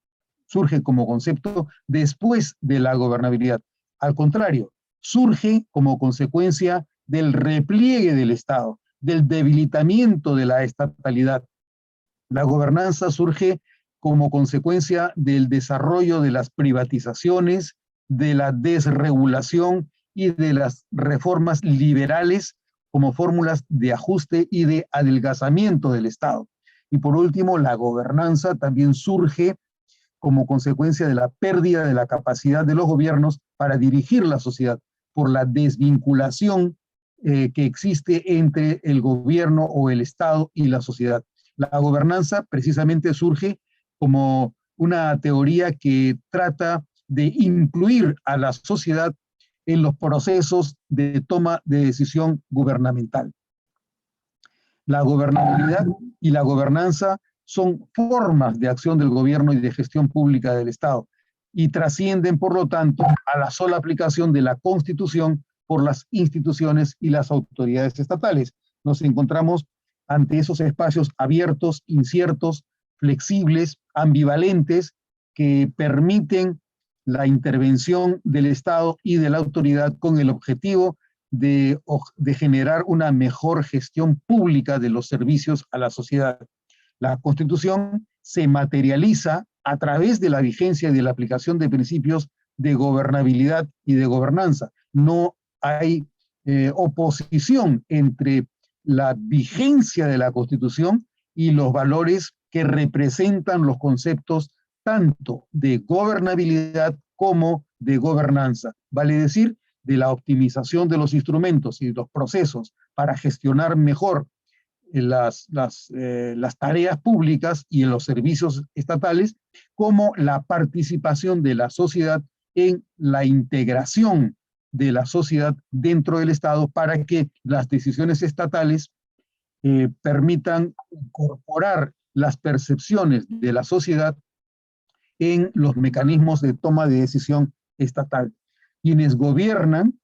surge como concepto después de la gobernabilidad. Al contrario, surge como consecuencia del repliegue del Estado, del debilitamiento de la estatalidad. La gobernanza surge como consecuencia del desarrollo de las privatizaciones, de la desregulación y de las reformas liberales como fórmulas de ajuste y de adelgazamiento del Estado. Y por último, la gobernanza también surge como consecuencia de la pérdida de la capacidad de los gobiernos para dirigir la sociedad por la desvinculación que existe entre el gobierno o el Estado y la sociedad. La gobernanza precisamente surge como una teoría que trata de incluir a la sociedad en los procesos de toma de decisión gubernamental. La gobernabilidad y la gobernanza son formas de acción del gobierno y de gestión pública del Estado y trascienden, por lo tanto, a la sola aplicación de la Constitución por las instituciones y las autoridades estatales. Nos encontramos ante esos espacios abiertos, inciertos, flexibles, ambivalentes, que permiten la intervención del Estado y de la autoridad con el objetivo de generar una mejor gestión pública de los servicios a la sociedad. La Constitución se materializa a través de la vigencia y de la aplicación de principios de gobernabilidad y de gobernanza. No hay oposición entre la vigencia de la Constitución y los valores que representan los conceptos tanto de gobernabilidad como de gobernanza. Vale decir, de la optimización de los instrumentos y los procesos para gestionar mejor las tareas públicas y en los servicios estatales, como la participación de la sociedad en la integración de la sociedad dentro del Estado para que las decisiones estatales permitan incorporar las percepciones de la sociedad en los mecanismos de toma de decisión estatal. Quienes gobiernan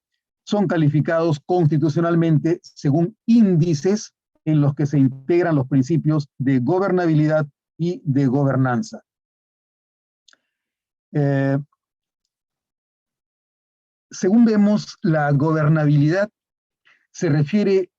son calificados constitucionalmente según índices en los que se integran los principios de gobernabilidad y de gobernanza. Según vemos, la gobernabilidad se refiere,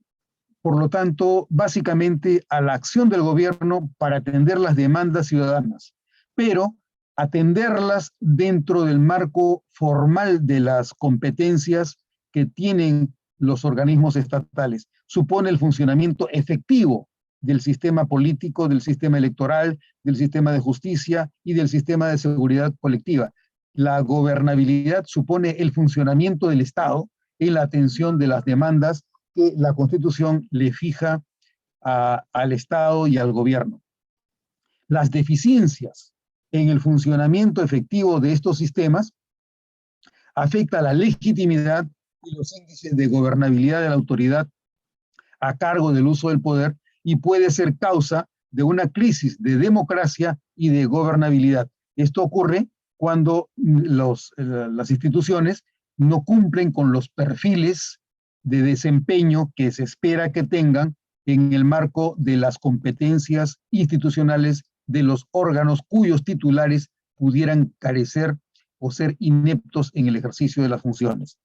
por lo tanto, básicamente a la acción del gobierno para atender las demandas ciudadanas, pero atenderlas dentro del marco formal de las competencias que tienen los organismos estatales. Supone el funcionamiento efectivo del sistema político, del sistema electoral, del sistema de justicia y del sistema de seguridad colectiva. La gobernabilidad supone el funcionamiento del Estado en la atención de las demandas que la Constitución le fija al Estado y al gobierno. Las deficiencias en el funcionamiento efectivo de estos sistemas afectan la legitimidad y los índices de gobernabilidad de la autoridad a cargo del uso del poder y puede ser causa de una crisis de democracia y de gobernabilidad. Esto ocurre cuando las instituciones no cumplen con los perfiles de desempeño que se espera que tengan en el marco de las competencias institucionales de los órganos cuyos titulares pudieran carecer o ser ineptos en el ejercicio de las funciones.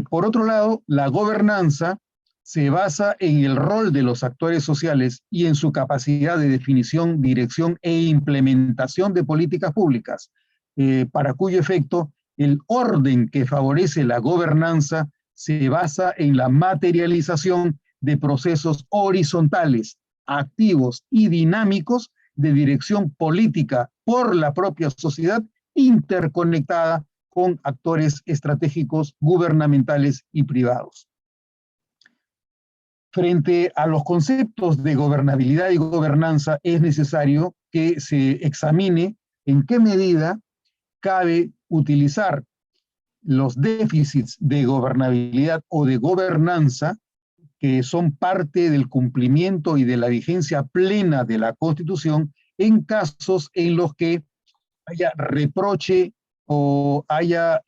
Por otro lado, la gobernanza se basa en el rol de los actores sociales y en su capacidad de definición, dirección e implementación de políticas públicas, para cuyo efecto el orden que favorece la gobernanza se basa en la materialización de procesos horizontales, activos y dinámicos de dirección política por la propia sociedad interconectada con actores estratégicos gubernamentales y privados. Frente a los conceptos de gobernabilidad y gobernanza, es necesario que se examine en qué medida cabe utilizar los déficits de gobernabilidad o de gobernanza, que son parte del cumplimiento y de la vigencia plena de la Constitución, en casos en los que haya reproche o haya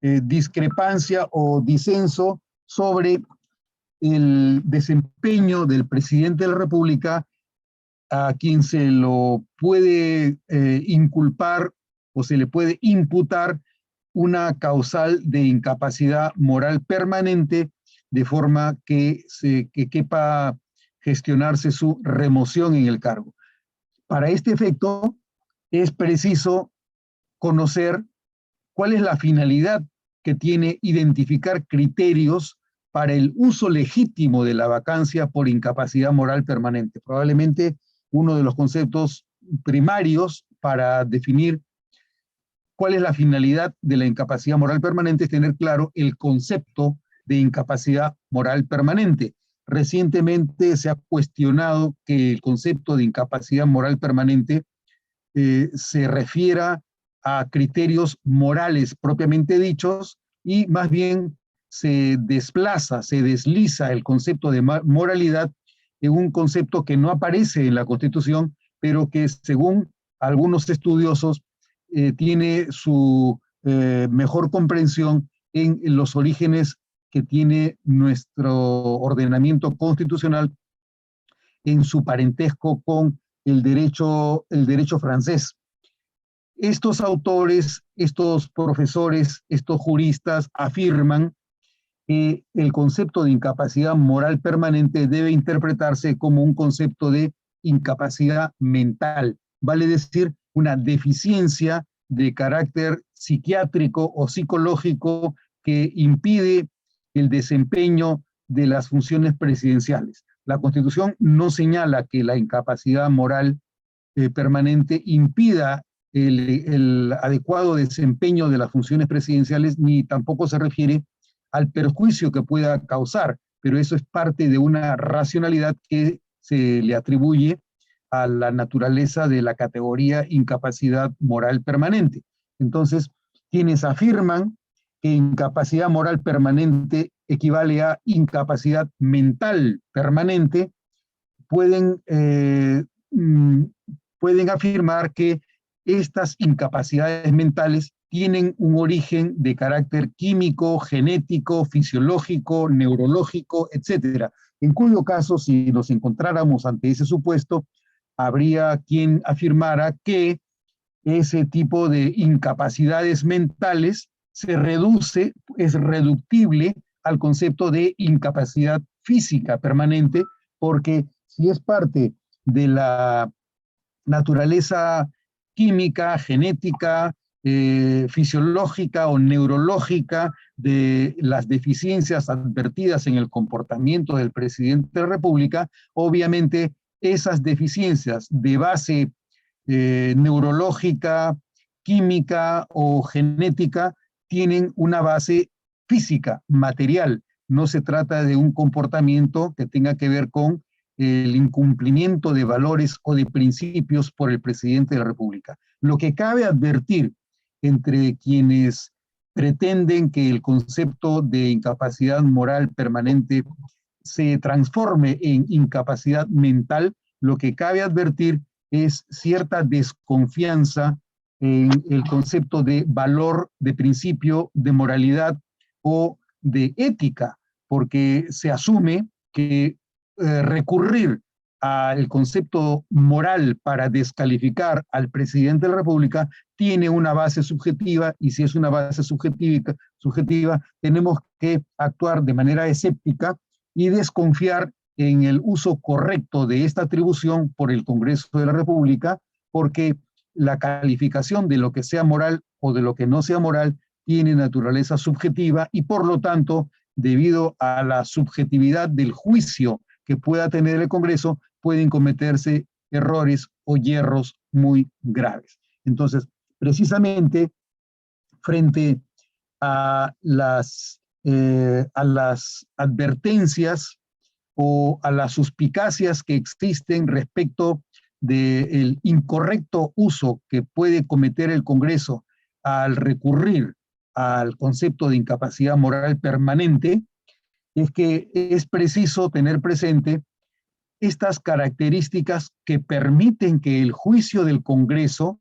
discrepancia o disenso sobre el desempeño del presidente de la República, a quien se lo puede inculpar o se le puede imputar una causal de incapacidad moral permanente, de forma que quepa gestionarse su remoción en el cargo. Para este efecto, es preciso conocer cuál es la finalidad que tiene identificar criterios para el uso legítimo de la vacancia por incapacidad moral permanente. Probablemente uno de los conceptos primarios para definir cuál es la finalidad de la incapacidad moral permanente es tener claro el concepto de incapacidad moral permanente. Recientemente se ha cuestionado que el concepto de incapacidad moral permanente se refiera a criterios morales propiamente dichos y más bien se desplaza, se desliza el concepto de moralidad en un concepto que no aparece en la Constitución, pero que según algunos estudiosos tiene su mejor comprensión en los orígenes que tiene nuestro ordenamiento constitucional en su parentesco con el derecho francés. Estos autores, estos profesores, estos juristas afirman que el concepto de incapacidad moral permanente debe interpretarse como un concepto de incapacidad mental, vale decir, una deficiencia de carácter psiquiátrico o psicológico que impide el desempeño de las funciones presidenciales. La Constitución no señala que la incapacidad moral permanente impida el adecuado desempeño de las funciones presidenciales, ni tampoco se refiere al perjuicio que pueda causar, pero eso es parte de una racionalidad que se le atribuye a la naturaleza de la categoría incapacidad moral permanente. Entonces, quienes afirman que incapacidad moral permanente equivale a incapacidad mental permanente, pueden afirmar que estas incapacidades mentales tienen un origen de carácter químico, genético, fisiológico, neurológico, etcétera. En cuyo caso, si nos encontráramos ante ese supuesto, habría quien afirmara que ese tipo de incapacidades mentales es reductible al concepto de incapacidad física permanente, porque si es parte de la naturaleza química, genética, fisiológica o neurológica de las deficiencias advertidas en el comportamiento del presidente de la República, obviamente esas deficiencias de base neurológica, química o genética tienen una base física, material. No se trata de un comportamiento que tenga que ver con el incumplimiento de valores o de principios por el presidente de la República. Lo que cabe advertir entre quienes pretenden que el concepto de incapacidad moral permanente se transforme en incapacidad mental, lo que cabe advertir es cierta desconfianza en el concepto de valor, de principio, de moralidad o de ética, porque se asume que recurrir al concepto moral para descalificar al presidente de la República tiene una base subjetiva, y si es una base subjetiva, tenemos que actuar de manera escéptica y desconfiar en el uso correcto de esta atribución por el Congreso de la República, porque la calificación de lo que sea moral o de lo que no sea moral tiene naturaleza subjetiva y por lo tanto, debido a la subjetividad del juicio que pueda tener el Congreso, pueden cometerse errores o yerros muy graves. Entonces, precisamente frente a las advertencias o a las suspicacias que existen respecto del incorrecto uso que puede cometer el Congreso al recurrir al concepto de incapacidad moral permanente, es que es preciso tener presente estas características que permiten que el juicio del Congreso,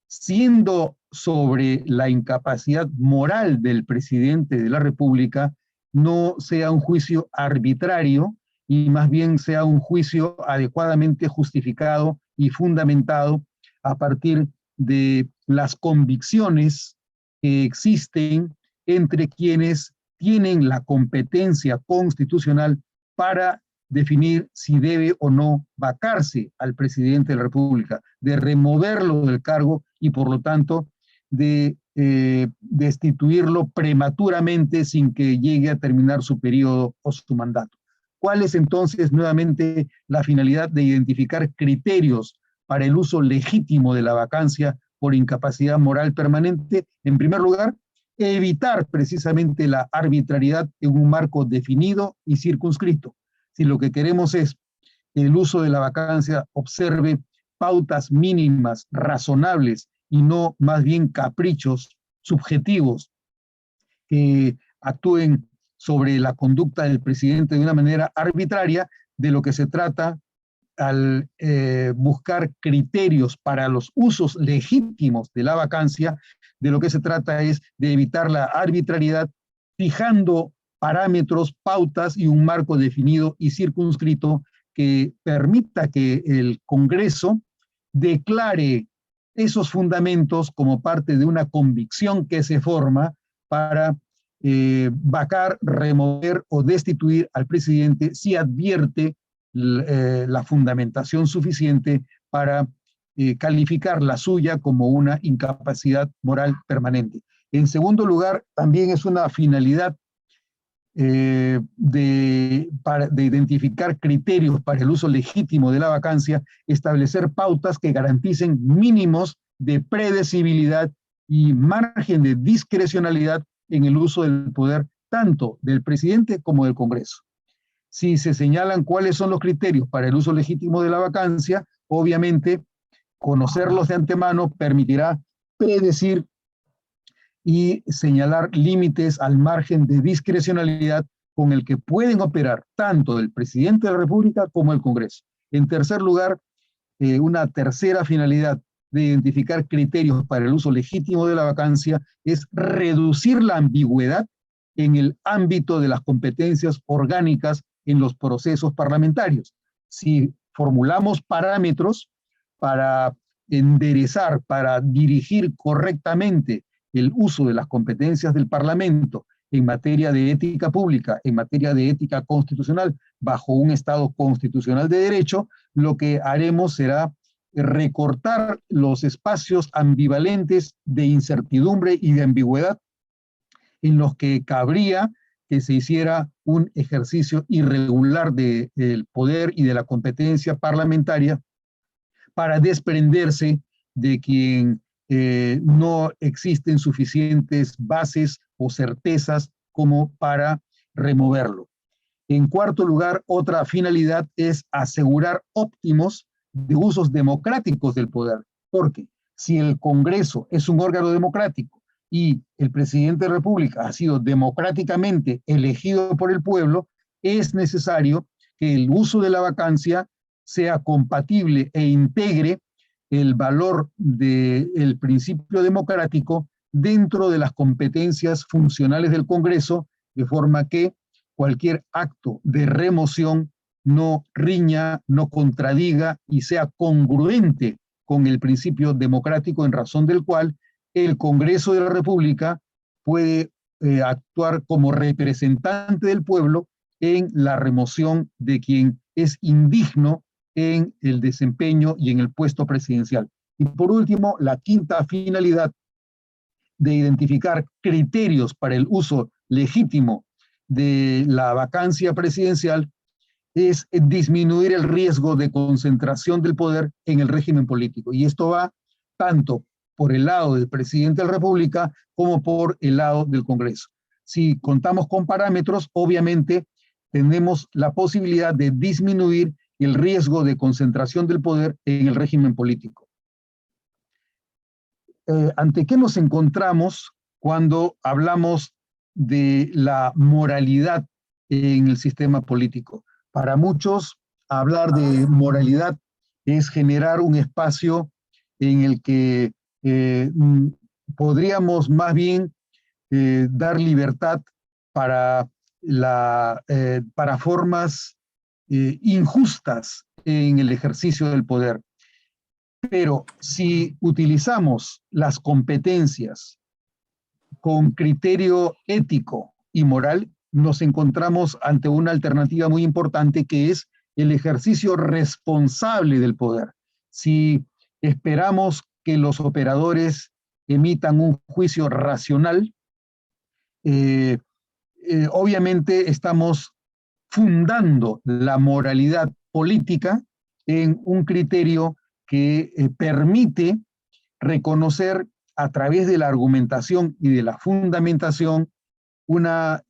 siendo sobre la incapacidad moral del presidente de la República, no sea un juicio arbitrario y más bien sea un juicio adecuadamente justificado y fundamentado a partir de las convicciones que existen entre quienes tienen la competencia constitucional para definir si debe o no vacarse al presidente de la República, de removerlo del cargo y por lo tanto de destituirlo prematuramente sin que llegue a terminar su periodo o su mandato. ¿Cuál es entonces nuevamente la finalidad de identificar criterios para el uso legítimo de la vacancia por incapacidad moral permanente? En primer lugar, evitar precisamente la arbitrariedad en un marco definido y circunscrito. Si lo que queremos es que el uso de la vacancia observe pautas mínimas, razonables, y no más bien caprichos subjetivos que actúen sobre la conducta del presidente de una manera arbitraria, de lo que se trata al buscar criterios para los usos legítimos de la vacancia, de lo que se trata es de evitar la arbitrariedad, fijando parámetros, pautas y un marco definido y circunscrito que permita que el Congreso declare esos fundamentos como parte de una convicción que se forma para vacar, remover o destituir al presidente si advierte la fundamentación suficiente para calificar la suya como una incapacidad moral permanente. En segundo lugar, también es una finalidad de de identificar criterios para el uso legítimo de la vacancia, establecer pautas que garanticen mínimos de predecibilidad y margen de discrecionalidad en el uso del poder tanto del presidente como del Congreso. Si se señalan cuáles son los criterios para el uso legítimo de la vacancia, obviamente conocerlos de antemano permitirá predecir y señalar límites al margen de discrecionalidad con el que pueden operar tanto el presidente de la República como el Congreso. En tercer lugar, una tercera finalidad de identificar criterios para el uso legítimo de la vacancia es reducir la ambigüedad en el ámbito de las competencias orgánicas en los procesos parlamentarios. Si formulamos parámetros para enderezar, para dirigir correctamente el uso de las competencias del Parlamento en materia de ética pública, en materia de ética constitucional, bajo un Estado constitucional de derecho, lo que haremos será recortar los espacios ambivalentes de incertidumbre y de ambigüedad en los que cabría que se hiciera un ejercicio irregular del poder y de la competencia parlamentaria para desprenderse de quien no existen suficientes bases o certezas como para removerlo. En cuarto lugar, otra finalidad es asegurar óptimos de usos democráticos del poder, porque si el Congreso es un órgano democrático y el presidente de la República ha sido democráticamente elegido por el pueblo, es necesario que el uso de la vacancia sea compatible e integre el valor del principio democrático dentro de las competencias funcionales del Congreso, de forma que cualquier acto de remoción no riña, no contradiga y sea congruente con el principio democrático en razón del cual el Congreso de la República puede actuar como representante del pueblo en la remoción de quien es indigno en el desempeño y en el puesto presidencial. Y por último, la quinta finalidad de identificar criterios para el uso legítimo de la vacancia presidencial es disminuir el riesgo de concentración del poder en el régimen político. Y esto va tanto por el lado del presidente de la República como por el lado del Congreso. Si contamos con parámetros, obviamente tenemos la posibilidad de disminuir el riesgo de concentración del poder en el régimen político. ¿Ante qué nos encontramos cuando hablamos de la moralidad en el sistema político? Para muchos, hablar de moralidad es generar un espacio en el que podríamos más bien dar libertad para formas injustas en el ejercicio del poder. Pero si utilizamos las competencias con criterio ético y moral, nos encontramos ante una alternativa muy importante que es el ejercicio responsable del poder. Si esperamos que los operadores emitan un juicio racional, obviamente estamos fundando la moralidad política en un criterio que permite reconocer a través de la argumentación y de la fundamentación una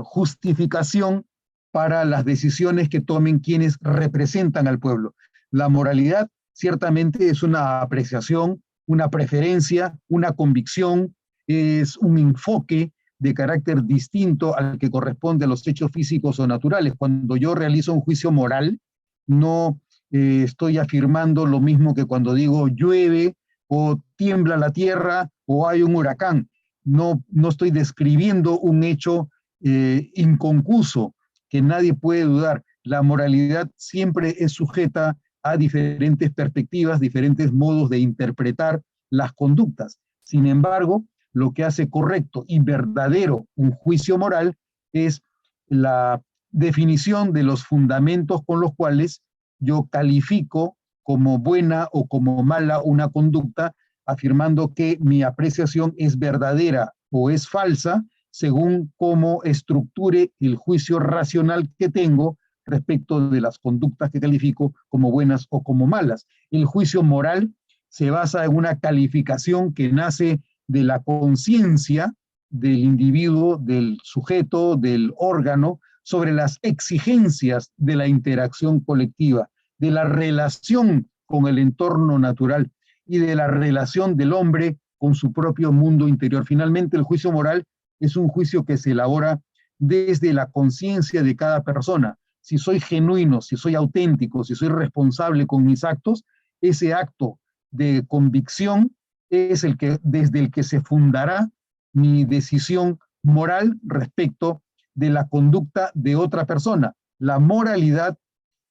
justificación para las decisiones que tomen quienes representan al pueblo. La moralidad ciertamente es una apreciación, una preferencia, una convicción, es un enfoque de carácter distinto al que corresponde a los hechos físicos o naturales. Cuando yo realizo un juicio moral, no estoy afirmando lo mismo que cuando digo llueve o tiembla la tierra o hay un huracán. No estoy describiendo un hecho inconcuso que nadie puede dudar. La moralidad siempre es sujeta a diferentes perspectivas, diferentes modos de interpretar las conductas. Sin embargo, lo que hace correcto y verdadero un juicio moral es la definición de los fundamentos con los cuales yo califico como buena o como mala una conducta, afirmando que mi apreciación es verdadera o es falsa según cómo estructure el juicio racional que tengo respecto de las conductas que califico como buenas o como malas. El juicio moral se basa en una calificación que nace de la conciencia del individuo, del sujeto, del órgano, sobre las exigencias de la interacción colectiva, de la relación con el entorno natural y de la relación del hombre con su propio mundo interior. Finalmente, el juicio moral es un juicio que se elabora desde la conciencia de cada persona. Si soy genuino, si soy auténtico, si soy responsable con mis actos, ese acto de convicción es el que, desde el que se fundará mi decisión moral respecto de la conducta de otra persona. La moralidad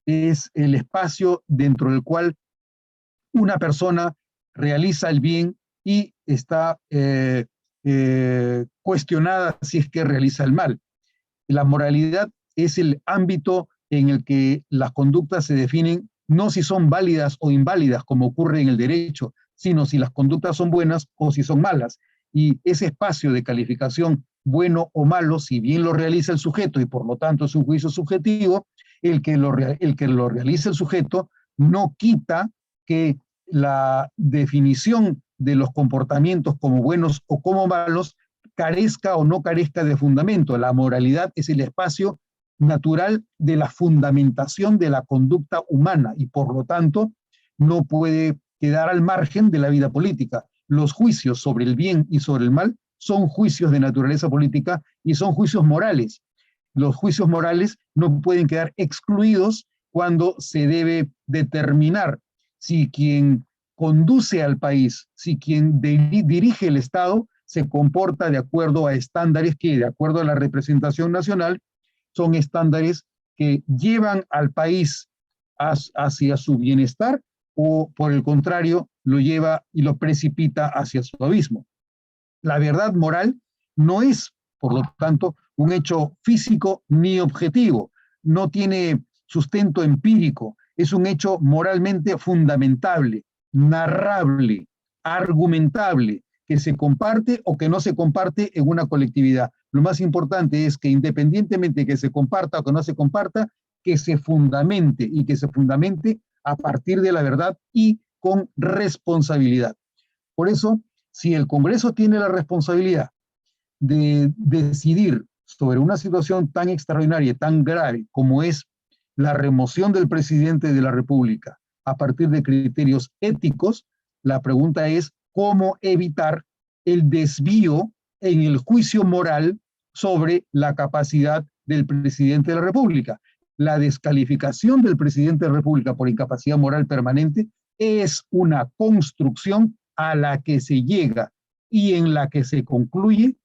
es el espacio dentro del cual una persona realiza el bien y está cuestionada si es que realiza el mal. La moralidad es el ámbito en el que las conductas se definen no si son válidas o inválidas, como ocurre en el derecho, sino si las conductas son buenas o si son malas. Y ese espacio de calificación bueno o malo, si bien lo realiza el sujeto y por lo tanto es un juicio subjetivo, el que lo realiza el sujeto no quita que la definición de los comportamientos como buenos o como malos carezca o no carezca de fundamento. La moralidad es el espacio natural de la fundamentación de la conducta humana y por lo tanto no puede quedar al margen de la vida política. Los juicios sobre el bien y sobre el mal son juicios de naturaleza política y son juicios morales. Los juicios morales no pueden quedar excluidos cuando se debe determinar si quien conduce al país, si quien dirige el Estado se comporta de acuerdo a estándares que, de acuerdo a la representación nacional, son estándares que llevan al país hacia su bienestar o, por el contrario, lo lleva y lo precipita hacia su abismo. La verdad moral no es, por lo tanto, un hecho físico ni objetivo, no tiene sustento empírico, es un hecho moralmente fundamentable, narrable, argumentable, que se comparte o que no se comparte en una colectividad. Lo más importante es que independientemente de que se comparta o que no se comparta, que se fundamente y que se fundamente a partir de la verdad y con responsabilidad. Por eso, si el Congreso tiene la responsabilidad de decidir sobre una situación tan extraordinaria, tan grave como es la remoción del presidente de la República a partir de criterios éticos, la pregunta es cómo evitar el desvío en el juicio moral sobre la capacidad del presidente de la República. La descalificación del presidente de la República por incapacidad moral permanente es una construcción a la que se llega y en la que se concluye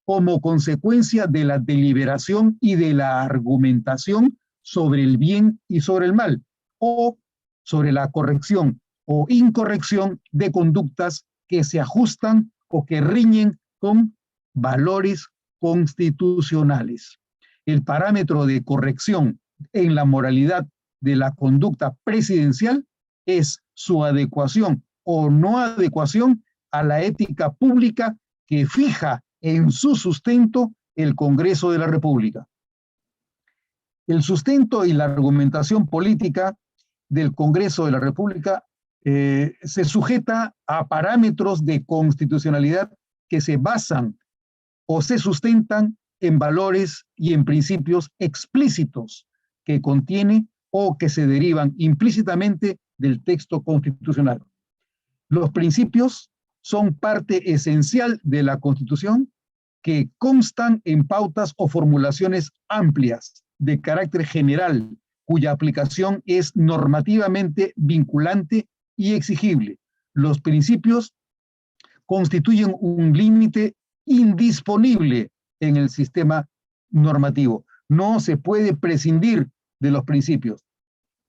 como consecuencia de la deliberación y de la argumentación sobre el bien y sobre el mal, o sobre la corrección o incorrección de conductas que se ajustan o que riñen con valores constitucionales. El parámetro de corrección en la moralidad de la conducta presidencial es su adecuación o no adecuación a la ética pública que fija en su sustento el Congreso de la República. El sustento y la argumentación política del Congreso de la República se sujeta a parámetros de constitucionalidad que se basan o se sustentan en valores y en principios explícitos que contiene o que se derivan implícitamente del texto constitucional. Los principios son parte esencial de la Constitución que constan en pautas o formulaciones amplias de carácter general, cuya aplicación es normativamente vinculante y exigible. Los principios constituyen un límite indisponible en el sistema normativo. No se puede prescindir de los principios.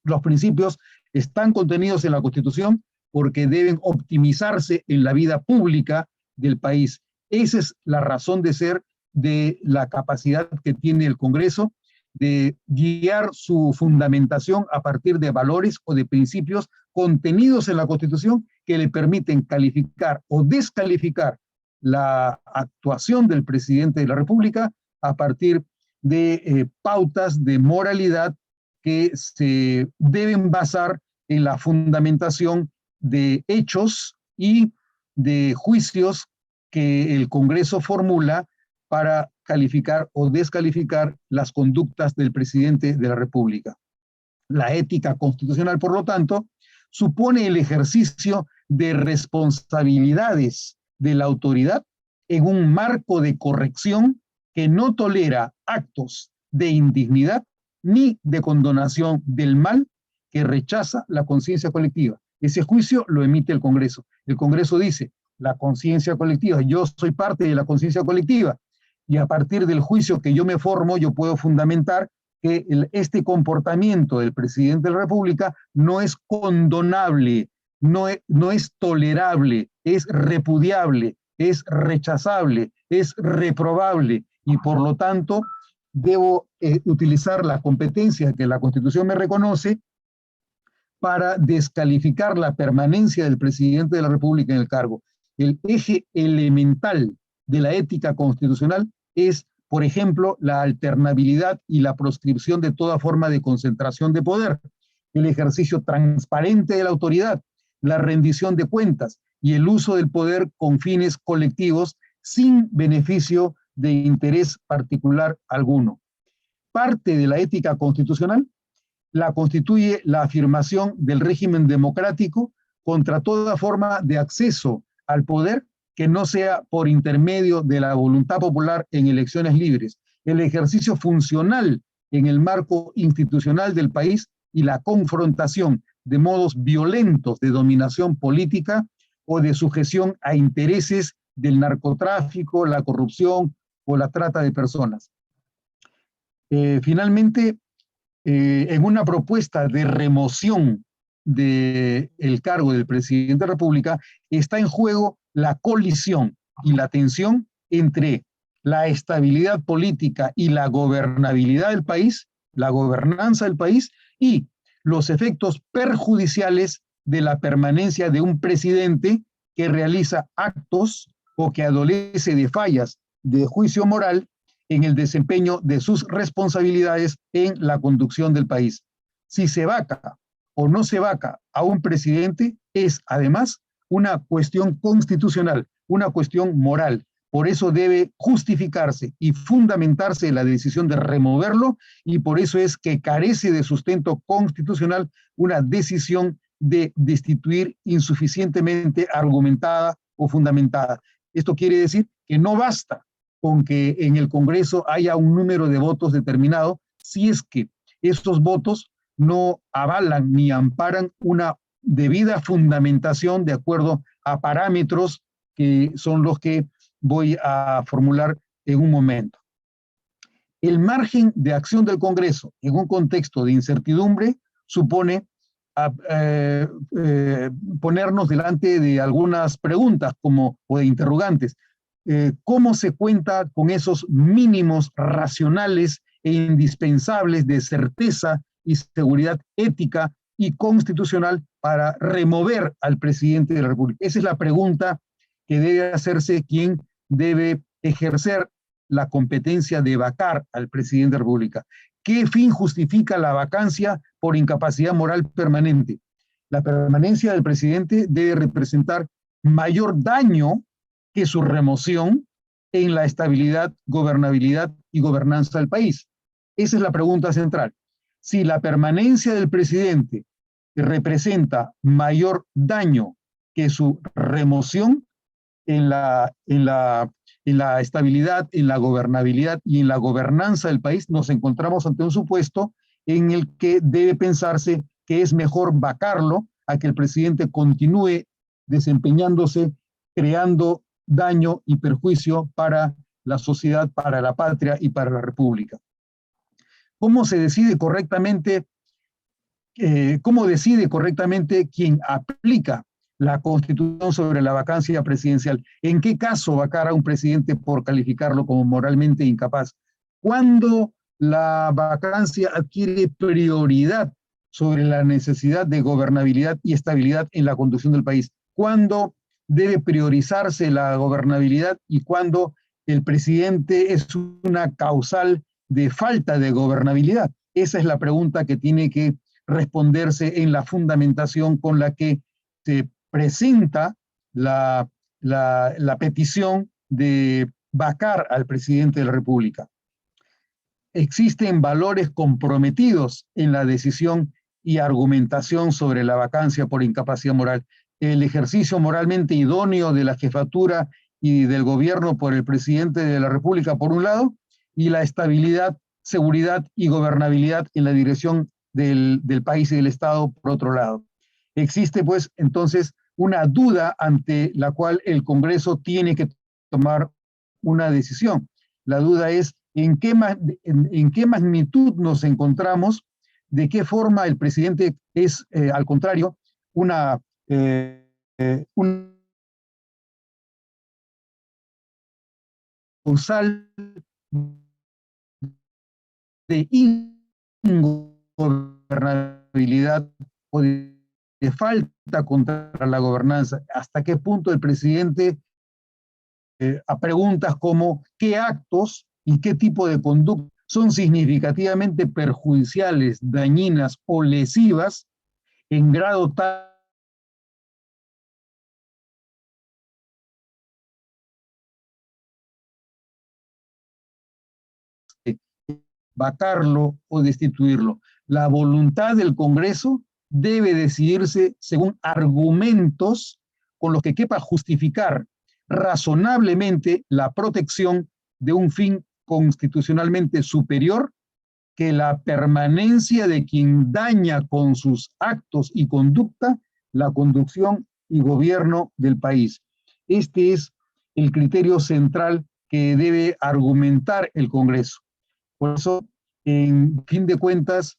Los principios están contenidos en la Constitución porque deben optimizarse en la vida pública del país. Esa es la razón de ser de la capacidad que tiene el Congreso de guiar su fundamentación a partir de valores o de principios contenidos en la Constitución que le permiten calificar o descalificar la actuación del presidente de la República a partir de pautas de moralidad que se deben basar en la fundamentación de hechos y de juicios que el Congreso formula para calificar o descalificar las conductas del presidente de la República. La ética constitucional, por lo tanto, supone el ejercicio de responsabilidades de la autoridad en un marco de corrección que no tolera actos de indignidad ni de condonación del mal, que rechaza la conciencia colectiva. Ese juicio lo emite el Congreso. El Congreso dice, la conciencia colectiva, yo soy parte de la conciencia colectiva, y a partir del juicio que yo me formo, yo puedo fundamentar que este comportamiento del presidente de la República no es condonable, no es tolerable, es repudiable, es rechazable, es reprobable, y por lo tanto debo utilizar la competencia que la Constitución me reconoce para descalificar la permanencia del presidente de la República en el cargo. El eje elemental de la ética constitucional es, por ejemplo, la alternabilidad y la proscripción de toda forma de concentración de poder, el ejercicio transparente de la autoridad, la rendición de cuentas y el uso del poder con fines colectivos sin beneficio de interés particular alguno. Parte de la ética constitucional la constituye la afirmación del régimen democrático contra toda forma de acceso al poder que no sea por intermedio de la voluntad popular en elecciones libres, el ejercicio funcional en el marco institucional del país y la confrontación de modos violentos de dominación política o de sujeción a intereses del narcotráfico, la corrupción o la trata de personas. Finalmente, en una propuesta de remoción del cargo del presidente de la República, está en juego la colisión y la tensión entre la estabilidad política y la gobernabilidad del país, la gobernanza del país, y los efectos perjudiciales de la permanencia de un presidente que realiza actos o que adolece de fallas de juicio moral en el desempeño de sus responsabilidades en la conducción del país. Si se vaca o no se vaca a un presidente es además una cuestión constitucional, una cuestión moral. Por eso debe justificarse y fundamentarse la decisión de removerlo, y por eso es que carece de sustento constitucional una decisión de destituir insuficientemente argumentada o fundamentada. Esto quiere decir que no basta con que en el Congreso haya un número de votos determinado, si es que estos votos no avalan ni amparan una debida fundamentación de acuerdo a parámetros que son los que voy a formular en un momento. El margen de acción del Congreso en un contexto de incertidumbre supone ponernos delante de algunas preguntas o de interrogantes. ¿Cómo se cuenta con esos mínimos racionales e indispensables de certeza y seguridad ética y constitucional para remover al presidente de la República? Esa es la pregunta que debe hacerse quien debe ejercer la competencia de vacar al presidente de la República. ¿Qué fin justifica la vacancia por incapacidad moral permanente? La permanencia del presidente debe representar mayor daño que su remoción en la estabilidad, gobernabilidad y gobernanza del país. Esa es la pregunta central. Si la permanencia del presidente representa mayor daño que su remoción en la estabilidad, en la gobernabilidad y en la gobernanza del país, nos encontramos ante un supuesto en el que debe pensarse que es mejor vacarlo a que el presidente continúe desempeñándose, creando daño y perjuicio para la sociedad, para la patria y para la República. ¿Cómo se decide correctamente, cómo decide correctamente quien aplica la Constitución sobre la vacancia presidencial? ¿En qué caso vacar a un presidente por calificarlo como moralmente incapaz? ¿Cuándo la vacancia adquiere prioridad sobre la necesidad de gobernabilidad y estabilidad en la conducción del país? ¿Cuándo debe priorizarse la gobernabilidad y cuándo el presidente es una causal de falta de gobernabilidad. Esa es la pregunta que tiene que responderse en la fundamentación con la que se presenta la petición de vacar al presidente de la República. Existen valores comprometidos en la decisión y argumentación sobre la vacancia por incapacidad moral. El ejercicio moralmente idóneo de la jefatura y del gobierno por el presidente de la República, por un lado, y la estabilidad, seguridad y gobernabilidad en la dirección del país y del Estado, por otro lado. Existe, pues, entonces, una duda ante la cual el Congreso tiene que tomar una decisión. La duda es en qué magnitud nos encontramos, de qué forma el presidente es, al contrario, un causal de ingobernabilidad o de falta contra la gobernanza. ¿Hasta qué punto el presidente, a preguntas como qué actos y qué tipo de conducta son significativamente perjudiciales, dañinas o lesivas en grado tal de vacarlo o destituirlo? La voluntad del Congreso debe decidirse según argumentos con los que quepa justificar razonablemente la protección de un fin constitucionalmente superior que la permanencia de quien daña con sus actos y conducta la conducción y gobierno del país. Este es el criterio central que debe argumentar el Congreso. Por eso, en fin de cuentas,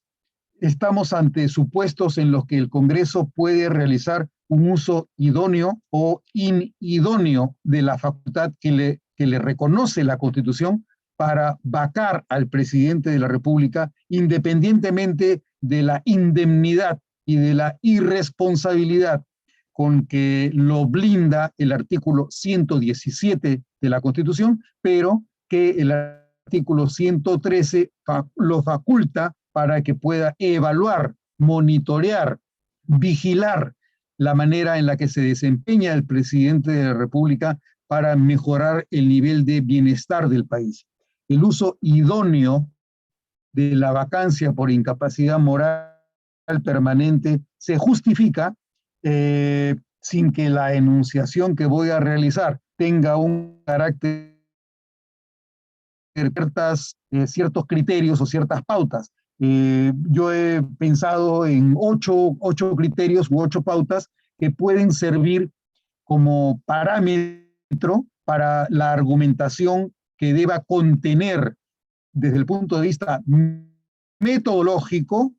estamos ante supuestos en los que el Congreso puede realizar un uso idóneo o inidóneo de la facultad que le reconoce la Constitución para vacar al presidente de la República, independientemente de la indemnidad y de la irresponsabilidad con que lo blinda el artículo 117 de la Constitución, pero que el artículo 113 lo faculta para que pueda evaluar, monitorear, vigilar la manera en la que se desempeña el presidente de la República para mejorar el nivel de bienestar del país. El uso idóneo de la vacancia por incapacidad moral permanente se justifica sin que la enunciación que voy a realizar tenga un carácter, ciertos criterios o ciertas pautas. Yo he pensado en ocho criterios u ocho pautas que pueden servir como parámetro para la argumentación que deba contener desde el punto de vista metodológico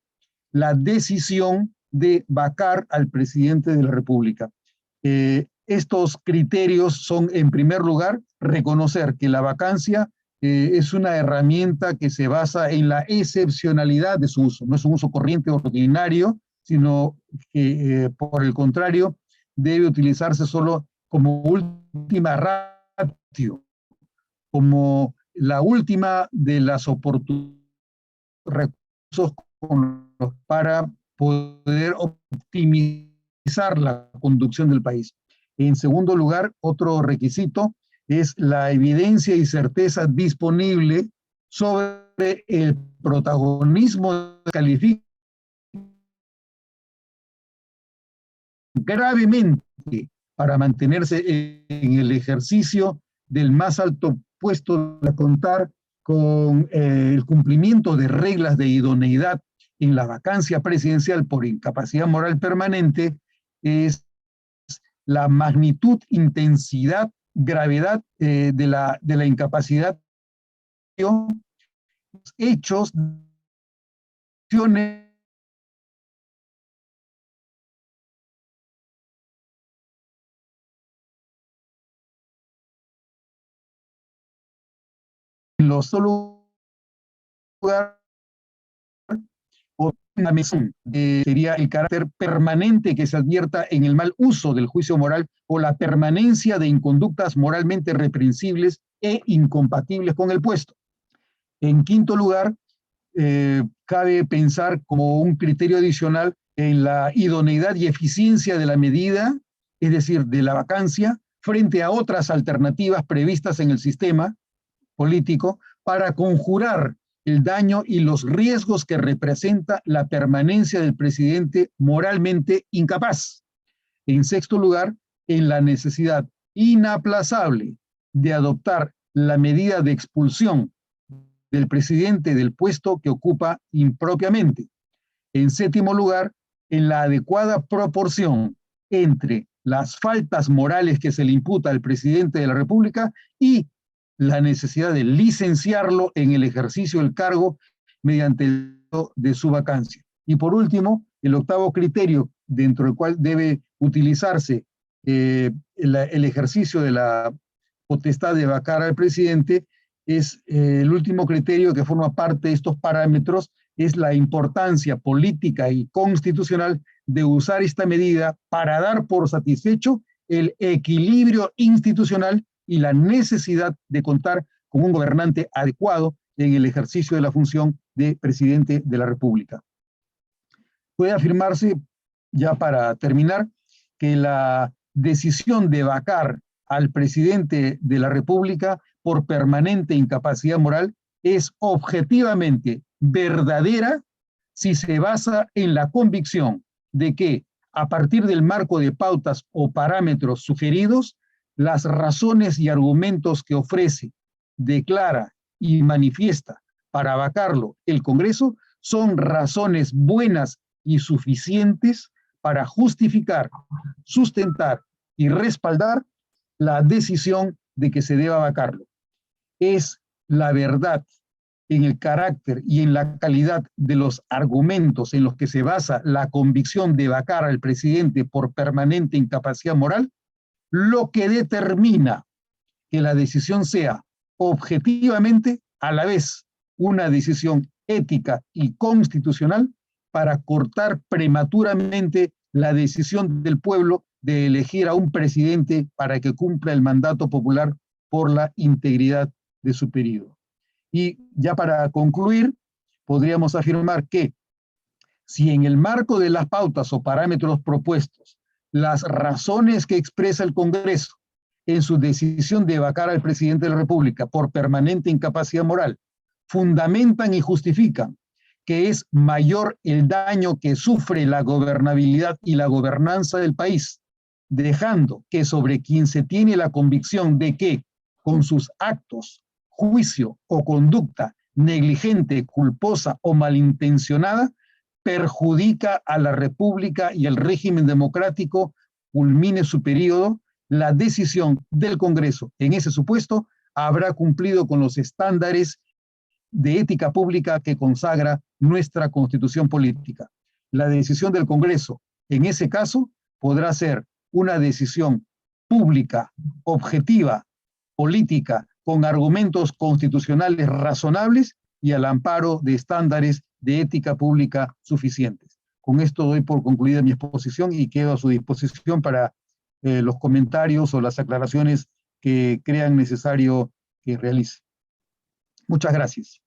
la decisión de vacar al presidente de la República. Estos criterios son, en primer lugar, reconocer que la vacancia es una herramienta que se basa en la excepcionalidad de su uso. No es un uso corriente o ordinario, sino que, por el contrario, debe utilizarse solo como última ratio, como la última de las oportunidades, recursos para poder optimizar la conducción del país. En segundo lugar, otro requisito es la evidencia y certeza disponible sobre el protagonismo calificado gravemente para mantenerse en el ejercicio del más alto puesto a contar con el cumplimiento de reglas de idoneidad en la vacancia presidencial por incapacidad moral permanente es la magnitud, intensidad, gravedad de la incapacidad, hechos, acciones en los solo lugar o una mención sería el carácter permanente que se advierta en el mal uso del juicio moral o la permanencia de inconductas moralmente reprensibles e incompatibles con el puesto. En quinto lugar, cabe pensar como un criterio adicional en la idoneidad y eficiencia de la medida, es decir, de la vacancia, frente a otras alternativas previstas en el sistema político para conjurar el daño y los riesgos que representa la permanencia del presidente moralmente incapaz. En sexto lugar, en la necesidad inaplazable de adoptar la medida de expulsión del presidente del puesto que ocupa impropiamente. En séptimo lugar, en la adecuada proporción entre las faltas morales que se le imputa al presidente de la República y la necesidad de licenciarlo en el ejercicio del cargo mediante el de su vacancia. Y por último, el octavo criterio dentro del cual debe utilizarse el ejercicio de la potestad de vacar al presidente es el último criterio que forma parte de estos parámetros, es la importancia política y constitucional de usar esta medida para dar por satisfecho el equilibrio institucional y la necesidad de contar con un gobernante adecuado en el ejercicio de la función de presidente de la República. Puede afirmarse, ya para terminar, que la decisión de vacar al presidente de la República por permanente incapacidad moral es objetivamente verdadera si se basa en la convicción de que, a partir del marco de pautas o parámetros sugeridos, las razones y argumentos que ofrece, declara y manifiesta para vacarlo el Congreso son razones buenas y suficientes para justificar, sustentar y respaldar la decisión de que se deba vacarlo. Es la verdad en el carácter y en la calidad de los argumentos en los que se basa la convicción de vacar al presidente por permanente incapacidad moral lo que determina que la decisión sea objetivamente a la vez una decisión ética y constitucional para cortar prematuramente la decisión del pueblo de elegir a un presidente para que cumpla el mandato popular por la integridad de su periodo. Y ya para concluir, podríamos afirmar que si en el marco de las pautas o parámetros propuestos, las razones que expresa el Congreso en su decisión de vacar al presidente de la República por permanente incapacidad moral fundamentan y justifican que es mayor el daño que sufre la gobernabilidad y la gobernanza del país, dejando que sobre quien se tiene la convicción de que con sus actos, juicio o conducta negligente, culposa o malintencionada, perjudica a la República y el régimen democrático, culmine su periodo, la decisión del Congreso en ese supuesto habrá cumplido con los estándares de ética pública que consagra nuestra Constitución política. La decisión del Congreso en ese caso podrá ser una decisión pública, objetiva, política, con argumentos constitucionales razonables y al amparo de estándares de ética pública suficientes. Con esto doy por concluida mi exposición y quedo a su disposición para los comentarios o las aclaraciones que crean necesario que realice. Muchas gracias.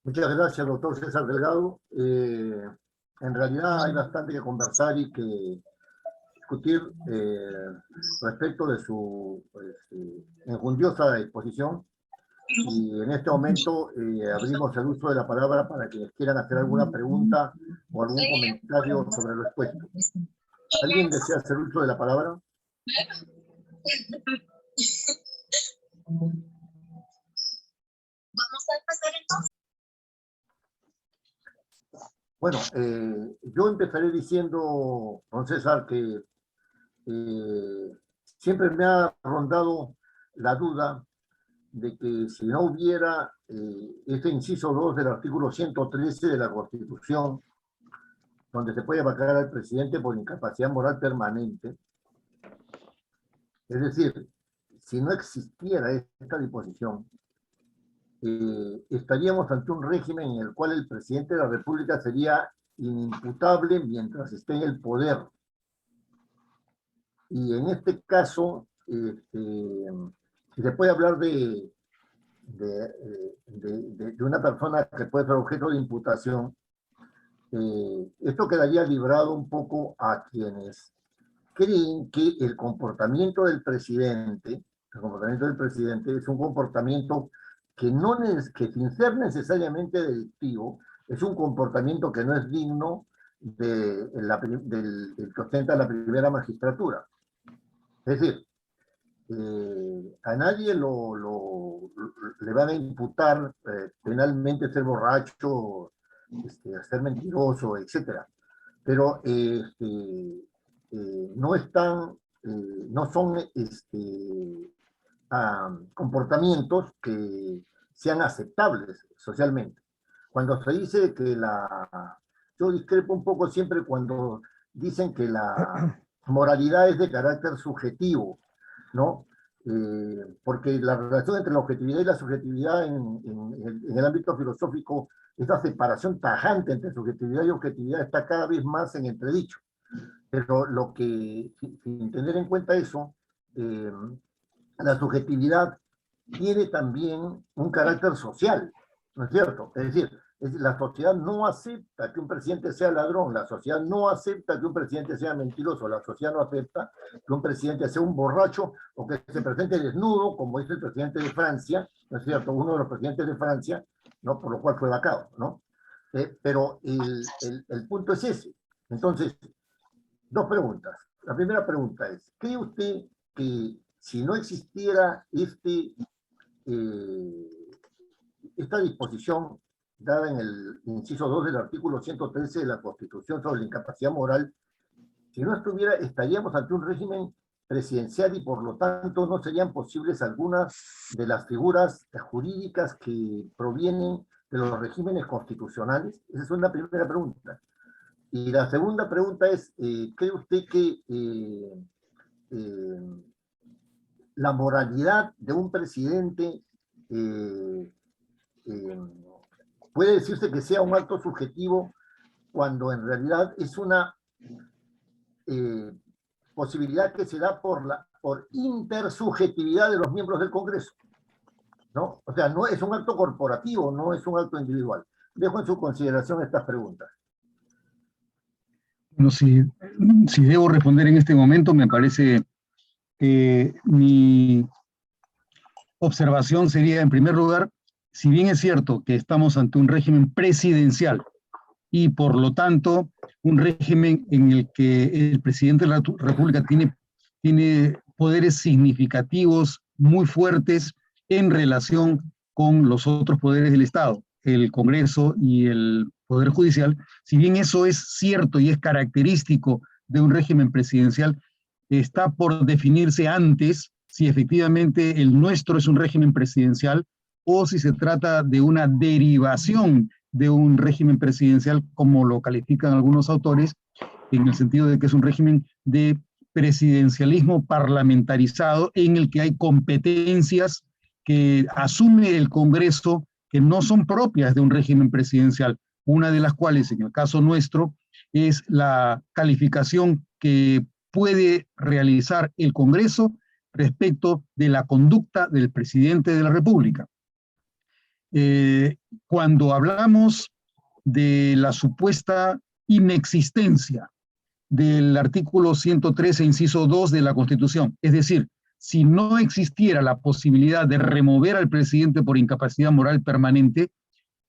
Muchas gracias, doctor César Delgado. En realidad hay bastante que conversar y que discutir respecto de su enjundiosa exposición. Y en este momento abrimos el uso de la palabra para quienes quieran hacer alguna pregunta o algún comentario sobre lo expuesto. ¿Alguien desea hacer uso de la palabra? Vamos a empezar entonces. Bueno, yo empezaré diciendo, don César, que siempre me ha rondado la duda de que si no hubiera este inciso 2 del artículo 113 de la Constitución, donde se puede vacar al presidente por incapacidad moral permanente, es decir, si no existiera esta disposición, estaríamos ante un régimen en el cual el presidente de la República sería inimputable mientras esté en el poder. Y en este caso, si se puede hablar de una persona que puede ser objeto de imputación, esto quedaría librado un poco a quienes creen que el comportamiento del presidente es un comportamiento que, que sin ser necesariamente delictivo, es un comportamiento que no es digno del que ostenta la primera magistratura. Es decir, a nadie le van a imputar penalmente ser borracho, ser mentiroso, etc. Pero no son comportamientos que sean aceptables socialmente. Cuando se dice que yo discrepo un poco siempre cuando dicen que la moralidad es de carácter subjetivo, ¿no? Porque la relación entre la objetividad y la subjetividad en el ámbito filosófico, esa separación tajante entre subjetividad y objetividad está cada vez más en entredicho. Pero sin tener en cuenta eso, la subjetividad tiene también un carácter social, ¿no es cierto? Es decir, la sociedad no acepta que un presidente sea ladrón, la sociedad no acepta que un presidente sea mentiroso, la sociedad no acepta que un presidente sea un borracho o que se presente desnudo, como es el presidente de Francia, ¿no es cierto? Uno de los presidentes de Francia, ¿no? Por lo cual fue vacado, ¿no? Pero el punto es ese. Entonces, dos preguntas. La primera pregunta es, ¿cree usted que si no existiera esta disposición dada en el inciso 2 del artículo 113 de la Constitución sobre la incapacidad moral, si no estuviera, estaríamos ante un régimen presidencial y por lo tanto no serían posibles algunas de las figuras jurídicas que provienen de los regímenes constitucionales? Esa es una primera pregunta. Y la segunda pregunta es, ¿cree usted que la moralidad de un presidente puede decirse que sea un acto subjetivo cuando en realidad es una posibilidad que se da por intersubjetividad de los miembros del Congreso, ¿no? O sea, no es un acto corporativo, no es un acto individual. Dejo en su consideración estas preguntas. Bueno, si debo responder en este momento, me parece que mi observación sería, en primer lugar, si bien es cierto que estamos ante un régimen presidencial y por lo tanto un régimen en el que el presidente de la República tiene poderes significativos muy fuertes en relación con los otros poderes del Estado, el Congreso y el Poder Judicial, si bien eso es cierto y es característico de un régimen presidencial, está por definirse antes si efectivamente el nuestro es un régimen presidencial o si se trata de una derivación de un régimen presidencial, como lo califican algunos autores, en el sentido de que es un régimen de presidencialismo parlamentarizado en el que hay competencias que asume el Congreso que no son propias de un régimen presidencial, una de las cuales, en el caso nuestro, es la calificación que puede realizar el Congreso respecto de la conducta del presidente de la República. Cuando hablamos de la supuesta inexistencia del artículo 113, inciso 2 de la Constitución, es decir, si no existiera la posibilidad de remover al presidente por incapacidad moral permanente,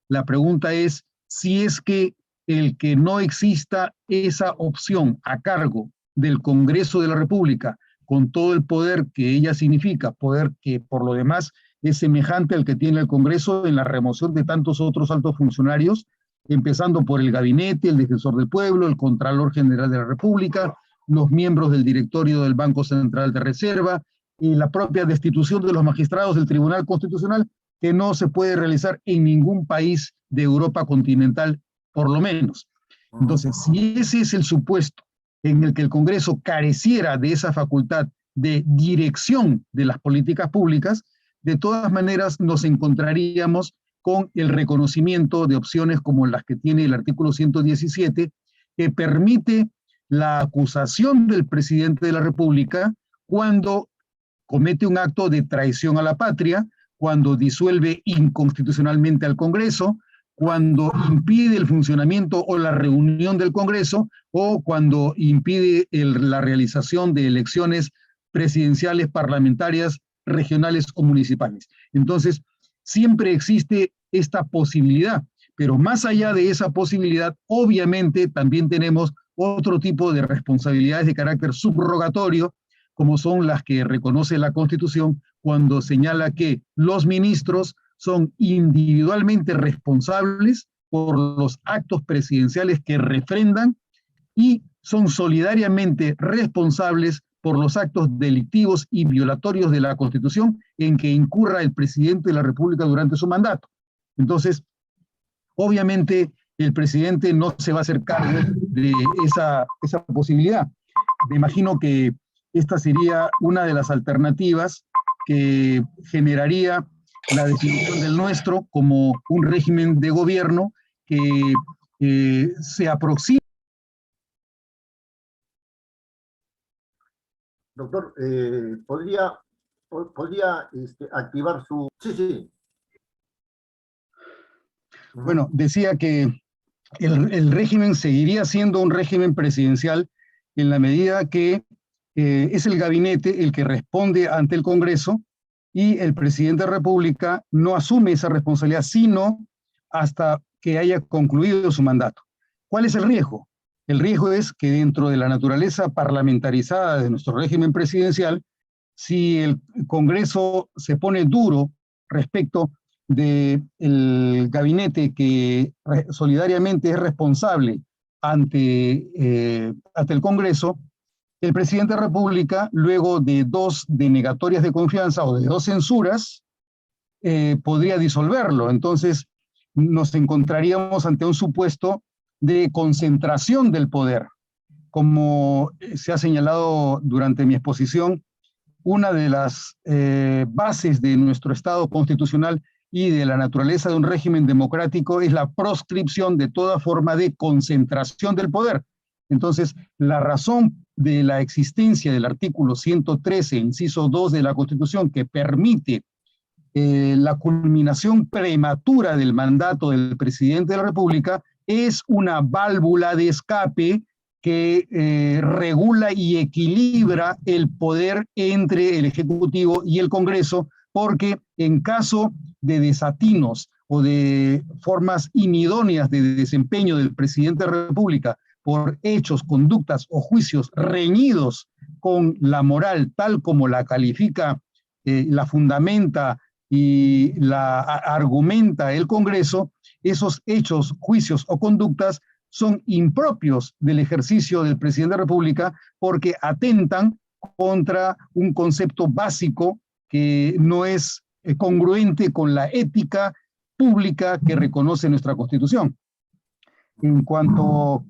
la pregunta es si es que el que no exista esa opción a cargo del Congreso de la República, con todo el poder que ella significa, poder que por lo demás es semejante al que tiene el Congreso en la remoción de tantos otros altos funcionarios, empezando por el gabinete, el defensor del pueblo, el Contralor General de la República, los miembros del directorio del Banco Central de Reserva y la propia destitución de los magistrados del Tribunal Constitucional, que no se puede realizar en ningún país de Europa continental, por lo menos. Entonces, si ese es el supuesto en el que el Congreso careciera de esa facultad de dirección de las políticas públicas, de todas maneras nos encontraríamos con el reconocimiento de opciones como las que tiene el artículo 117, que permite la acusación del presidente de la República cuando comete un acto de traición a la patria, cuando disuelve inconstitucionalmente al Congreso, cuando impide el funcionamiento o la reunión del Congreso, o cuando impide la realización de elecciones presidenciales, parlamentarias, regionales o municipales. Entonces, siempre existe esta posibilidad, pero más allá de esa posibilidad, obviamente también tenemos otro tipo de responsabilidades de carácter subrogatorio, como son las que reconoce la Constitución cuando señala que los ministros son individualmente responsables por los actos presidenciales que refrendan y son solidariamente responsables por los actos delictivos y violatorios de la Constitución en que incurra el presidente de la República durante su mandato. Entonces, obviamente, el presidente no se va a hacer cargo de esa posibilidad. Me imagino que esta sería una de las alternativas que generaría la definición del nuestro como un régimen de gobierno que se aproxima. Doctor, ¿podría activar su... Sí, sí. Bueno, decía que el régimen seguiría siendo un régimen presidencial en la medida que es el gabinete el que responde ante el Congreso y el presidente de la República no asume esa responsabilidad sino hasta que haya concluido su mandato. ¿Cuál es el riesgo? El riesgo es que dentro de la naturaleza parlamentarizada de nuestro régimen presidencial, si el Congreso se pone duro respecto del gabinete que solidariamente es responsable ante el Congreso, el presidente de la República, luego de 2 denegatorias de confianza o de 2 censuras, podría disolverlo. Entonces, nos encontraríamos ante un supuesto de concentración del poder. Como se ha señalado durante mi exposición, una de las bases de nuestro Estado constitucional y de la naturaleza de un régimen democrático es la proscripción de toda forma de concentración del poder. Entonces, la razón de la existencia del artículo 113, inciso 2 de la Constitución, que permite la culminación prematura del mandato del presidente de la República, es una válvula de escape que regula y equilibra el poder entre el Ejecutivo y el Congreso, porque en caso de desatinos o de formas inidóneas de desempeño del presidente de la República por hechos, conductas o juicios reñidos con la moral tal como la califica, la fundamenta y la argumenta el Congreso, esos hechos, juicios o conductas son impropios del ejercicio del presidente de la República porque atentan contra un concepto básico que no es congruente con la ética pública que reconoce nuestra Constitución. En cuanto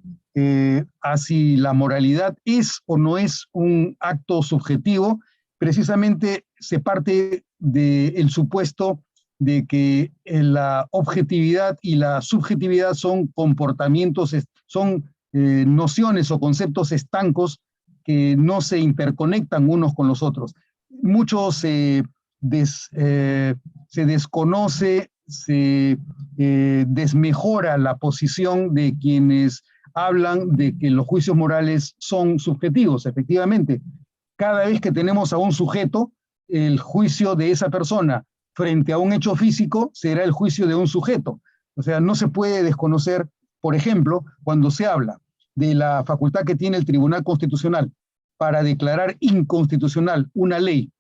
a si la moralidad es o no es un acto subjetivo, precisamente se parte del supuesto de que la objetividad y la subjetividad son comportamientos, son nociones o conceptos estancos que no se interconectan unos con los otros. Mucho se desconoce, se desmejora la posición de quienes hablan de que los juicios morales son subjetivos. Efectivamente, cada vez que tenemos a un sujeto, el juicio de esa persona frente a un hecho físico será el juicio de un sujeto. O sea, no se puede desconocer, por ejemplo, cuando se habla de la facultad que tiene el Tribunal Constitucional para declarar inconstitucional una ley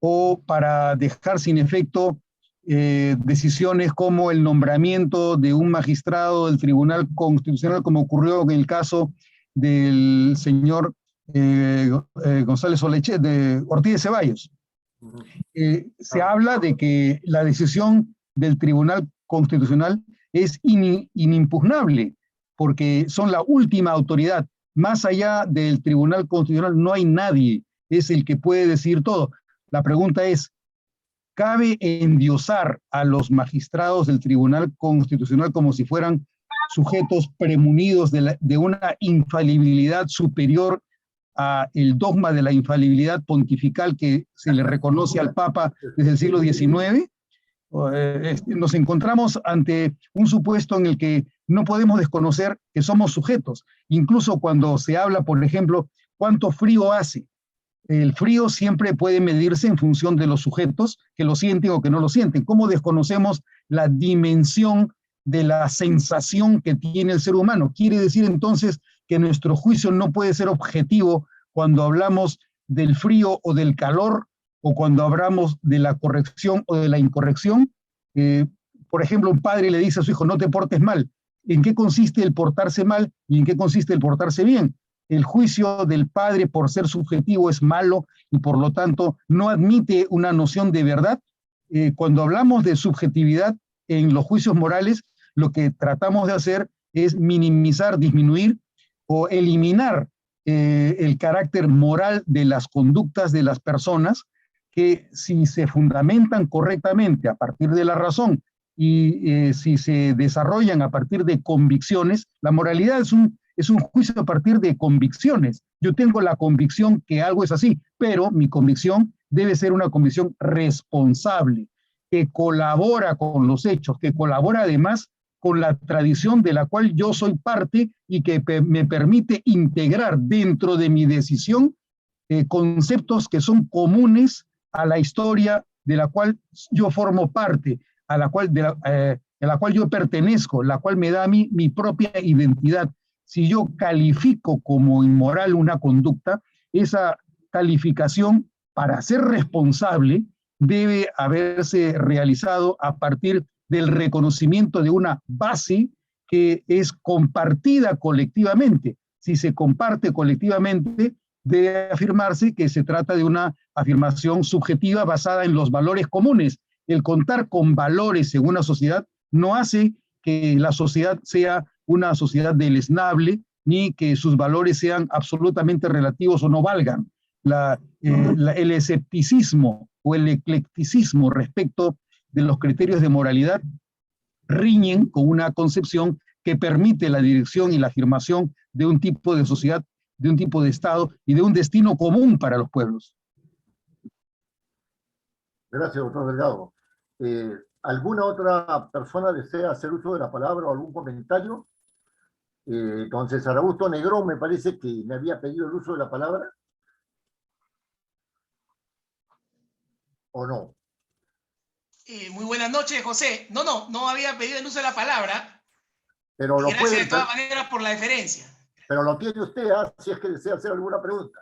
o para dejar sin efecto decisiones como el nombramiento de un magistrado del Tribunal Constitucional, como ocurrió en el caso del señor González de Ortiz de Ceballos. Se habla de que la decisión del Tribunal Constitucional es inimpugnable, porque son la última autoridad. Más allá del Tribunal Constitucional no hay nadie, es el que puede decidir todo. La pregunta es, cabe endiosar a los magistrados del Tribunal Constitucional como si fueran sujetos premunidos de una infalibilidad superior a el dogma de la infalibilidad pontifical que se le reconoce al Papa desde el siglo XIX. Nos encontramos ante un supuesto en el que no podemos desconocer que somos sujetos. Incluso cuando se habla, por ejemplo, cuánto frío hace. El frío siempre puede medirse en función de los sujetos que lo sienten o que no lo sienten. ¿Cómo desconocemos la dimensión de la sensación que tiene el ser humano? Quiere decir entonces que nuestro juicio no puede ser objetivo cuando hablamos del frío o del calor, o cuando hablamos de la corrección o de la incorrección. Por ejemplo, un padre le dice a su hijo, no te portes mal. ¿En qué consiste el portarse mal y en qué consiste el portarse bien? El juicio del padre, por ser subjetivo, es malo y por lo tanto no admite una noción de verdad. Cuando hablamos de subjetividad en los juicios morales, lo que tratamos de hacer es minimizar, disminuir o eliminar el carácter moral de las conductas de las personas, que si se fundamentan correctamente a partir de la razón y si se desarrollan a partir de convicciones, la moralidad es un juicio a partir de convicciones. Yo tengo la convicción que algo es así, pero mi convicción debe ser una convicción responsable, que colabora con los hechos, que colabora además con la tradición de la cual yo soy parte y que me permite integrar dentro de mi decisión conceptos que son comunes a la historia de la cual yo formo parte, a la cual yo pertenezco, la cual me da a mí mi propia identidad. Si yo califico como inmoral una conducta, esa calificación, para ser responsable, debe haberse realizado a partir del reconocimiento de una base que es compartida colectivamente. Si se comparte colectivamente, debe afirmarse que se trata de una afirmación subjetiva basada en los valores comunes. El contar con valores en una sociedad no hace que la sociedad sea una sociedad deleznable, ni que sus valores sean absolutamente relativos o no valgan. El escepticismo o el eclecticismo respecto de los criterios de moralidad riñen con una concepción que permite la dirección y la afirmación de un tipo de sociedad, de un tipo de Estado y de un destino común para los pueblos. Gracias, doctor Delgado. ¿Alguna otra persona desea hacer uso de la palabra o algún comentario? Don César Augusto Negrón me parece que me había pedido el uso de la palabra. ¿O no? Muy buenas noches, José. No había pedido el uso de la palabra. Pero lo gracias puede, de todas maneras por la deferencia. Pero lo tiene usted, si es que desea hacer alguna pregunta.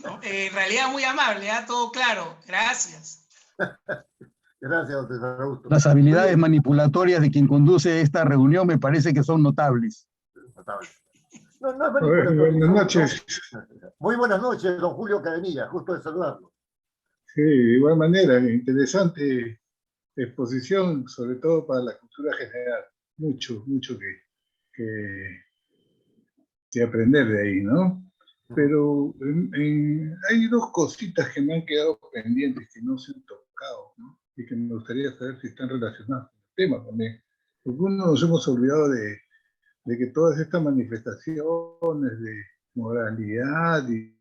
No, en realidad muy amable, todo claro. Gracias. Gracias, don César Augusto. Las habilidades manipulatorias de quien conduce esta reunión me parece que son notables. No es manipulatorio. Buenas noches. Muy buenas noches, don Julio Cadenilla, justo de saludarlo. Sí, de igual manera, interesante exposición, sobre todo para la cultura general. Mucho que aprender de ahí, ¿no? Pero hay dos cositas que me han quedado pendientes, que no se han tocado, ¿no? Y que me gustaría saber si están relacionadas con el tema también. Porque uno nos hemos olvidado de que todas estas manifestaciones de moralidad y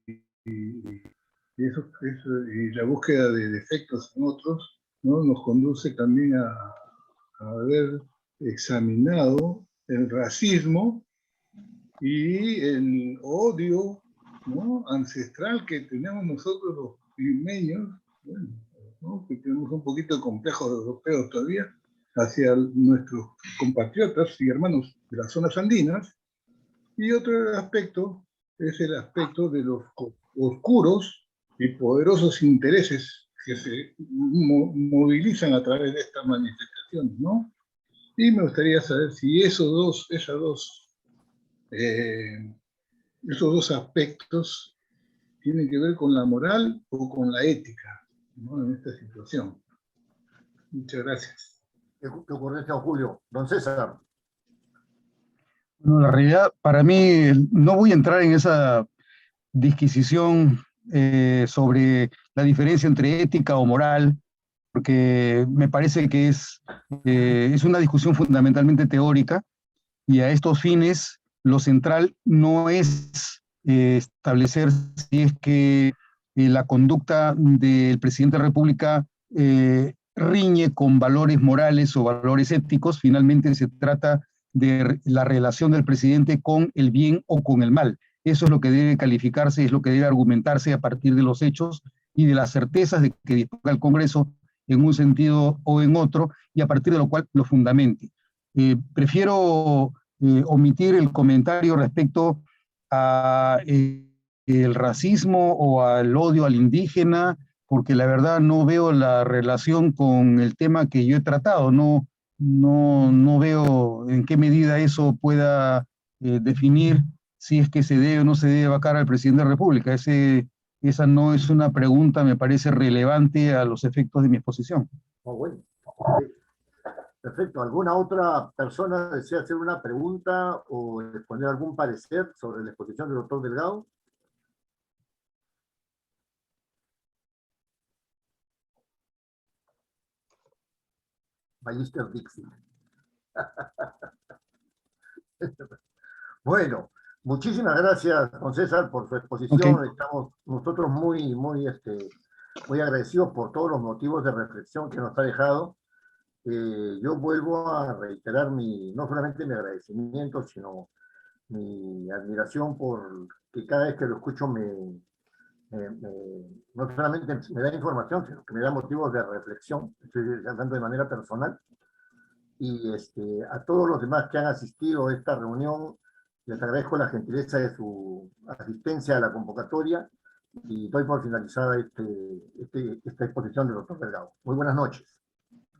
la búsqueda de defectos en otros, ¿no? Nos conduce también a haber examinado el racismo y el odio, ¿no? Ancestral que tenemos nosotros los limeños, bueno, ¿no? Que tenemos un poquito de complejo de europeos todavía, hacia nuestros compatriotas y hermanos de las zonas andinas. Y otro aspecto es el aspecto de los oscuros y poderosos intereses que se movilizan a través de estas manifestaciones, ¿no? Y me gustaría saber si esos dos aspectos tienen que ver con la moral o con la ética, ¿no? En esta situación. Muchas gracias. ¿Qué ocurre, don Julio? Don César. Bueno, la realidad, para mí, no voy a entrar en esa disquisición sobre la diferencia entre ética o moral, porque me parece que es una discusión fundamentalmente teórica y a estos fines lo central no es establecer si es que la conducta del presidente de la República riñe con valores morales o valores éticos. Finalmente se trata de la relación del presidente con el bien o con el mal. Eso es lo que debe calificarse, es lo que debe argumentarse a partir de los hechos y de las certezas de que disponga el Congreso en un sentido o en otro, y a partir de lo cual lo fundamente. Prefiero omitir el comentario respecto a el racismo o al odio al indígena, porque la verdad no veo la relación con el tema que yo he tratado, no veo en qué medida eso pueda definir si es que se debe o no se debe vacar al presidente de la República. Esa no es una pregunta, me parece relevante a los efectos de mi exposición. Oh, bueno. Sí. Perfecto. ¿Alguna otra persona desea hacer una pregunta o exponer algún parecer sobre la exposición del doctor Delgado? Magister Dixie. Bueno, muchísimas gracias, don César, por su exposición. Okay. Estamos nosotros muy agradecidos por todos los motivos de reflexión que nos ha dejado. Yo vuelvo a reiterar no solamente mi agradecimiento, sino mi admiración por que cada vez que lo escucho no solamente me da información, sino que me da motivos de reflexión. Estoy hablando de manera personal. Y a todos los demás que han asistido a esta reunión, les agradezco la gentileza de su asistencia a la convocatoria y doy por finalizada esta exposición del doctor Delgado. Muy buenas noches.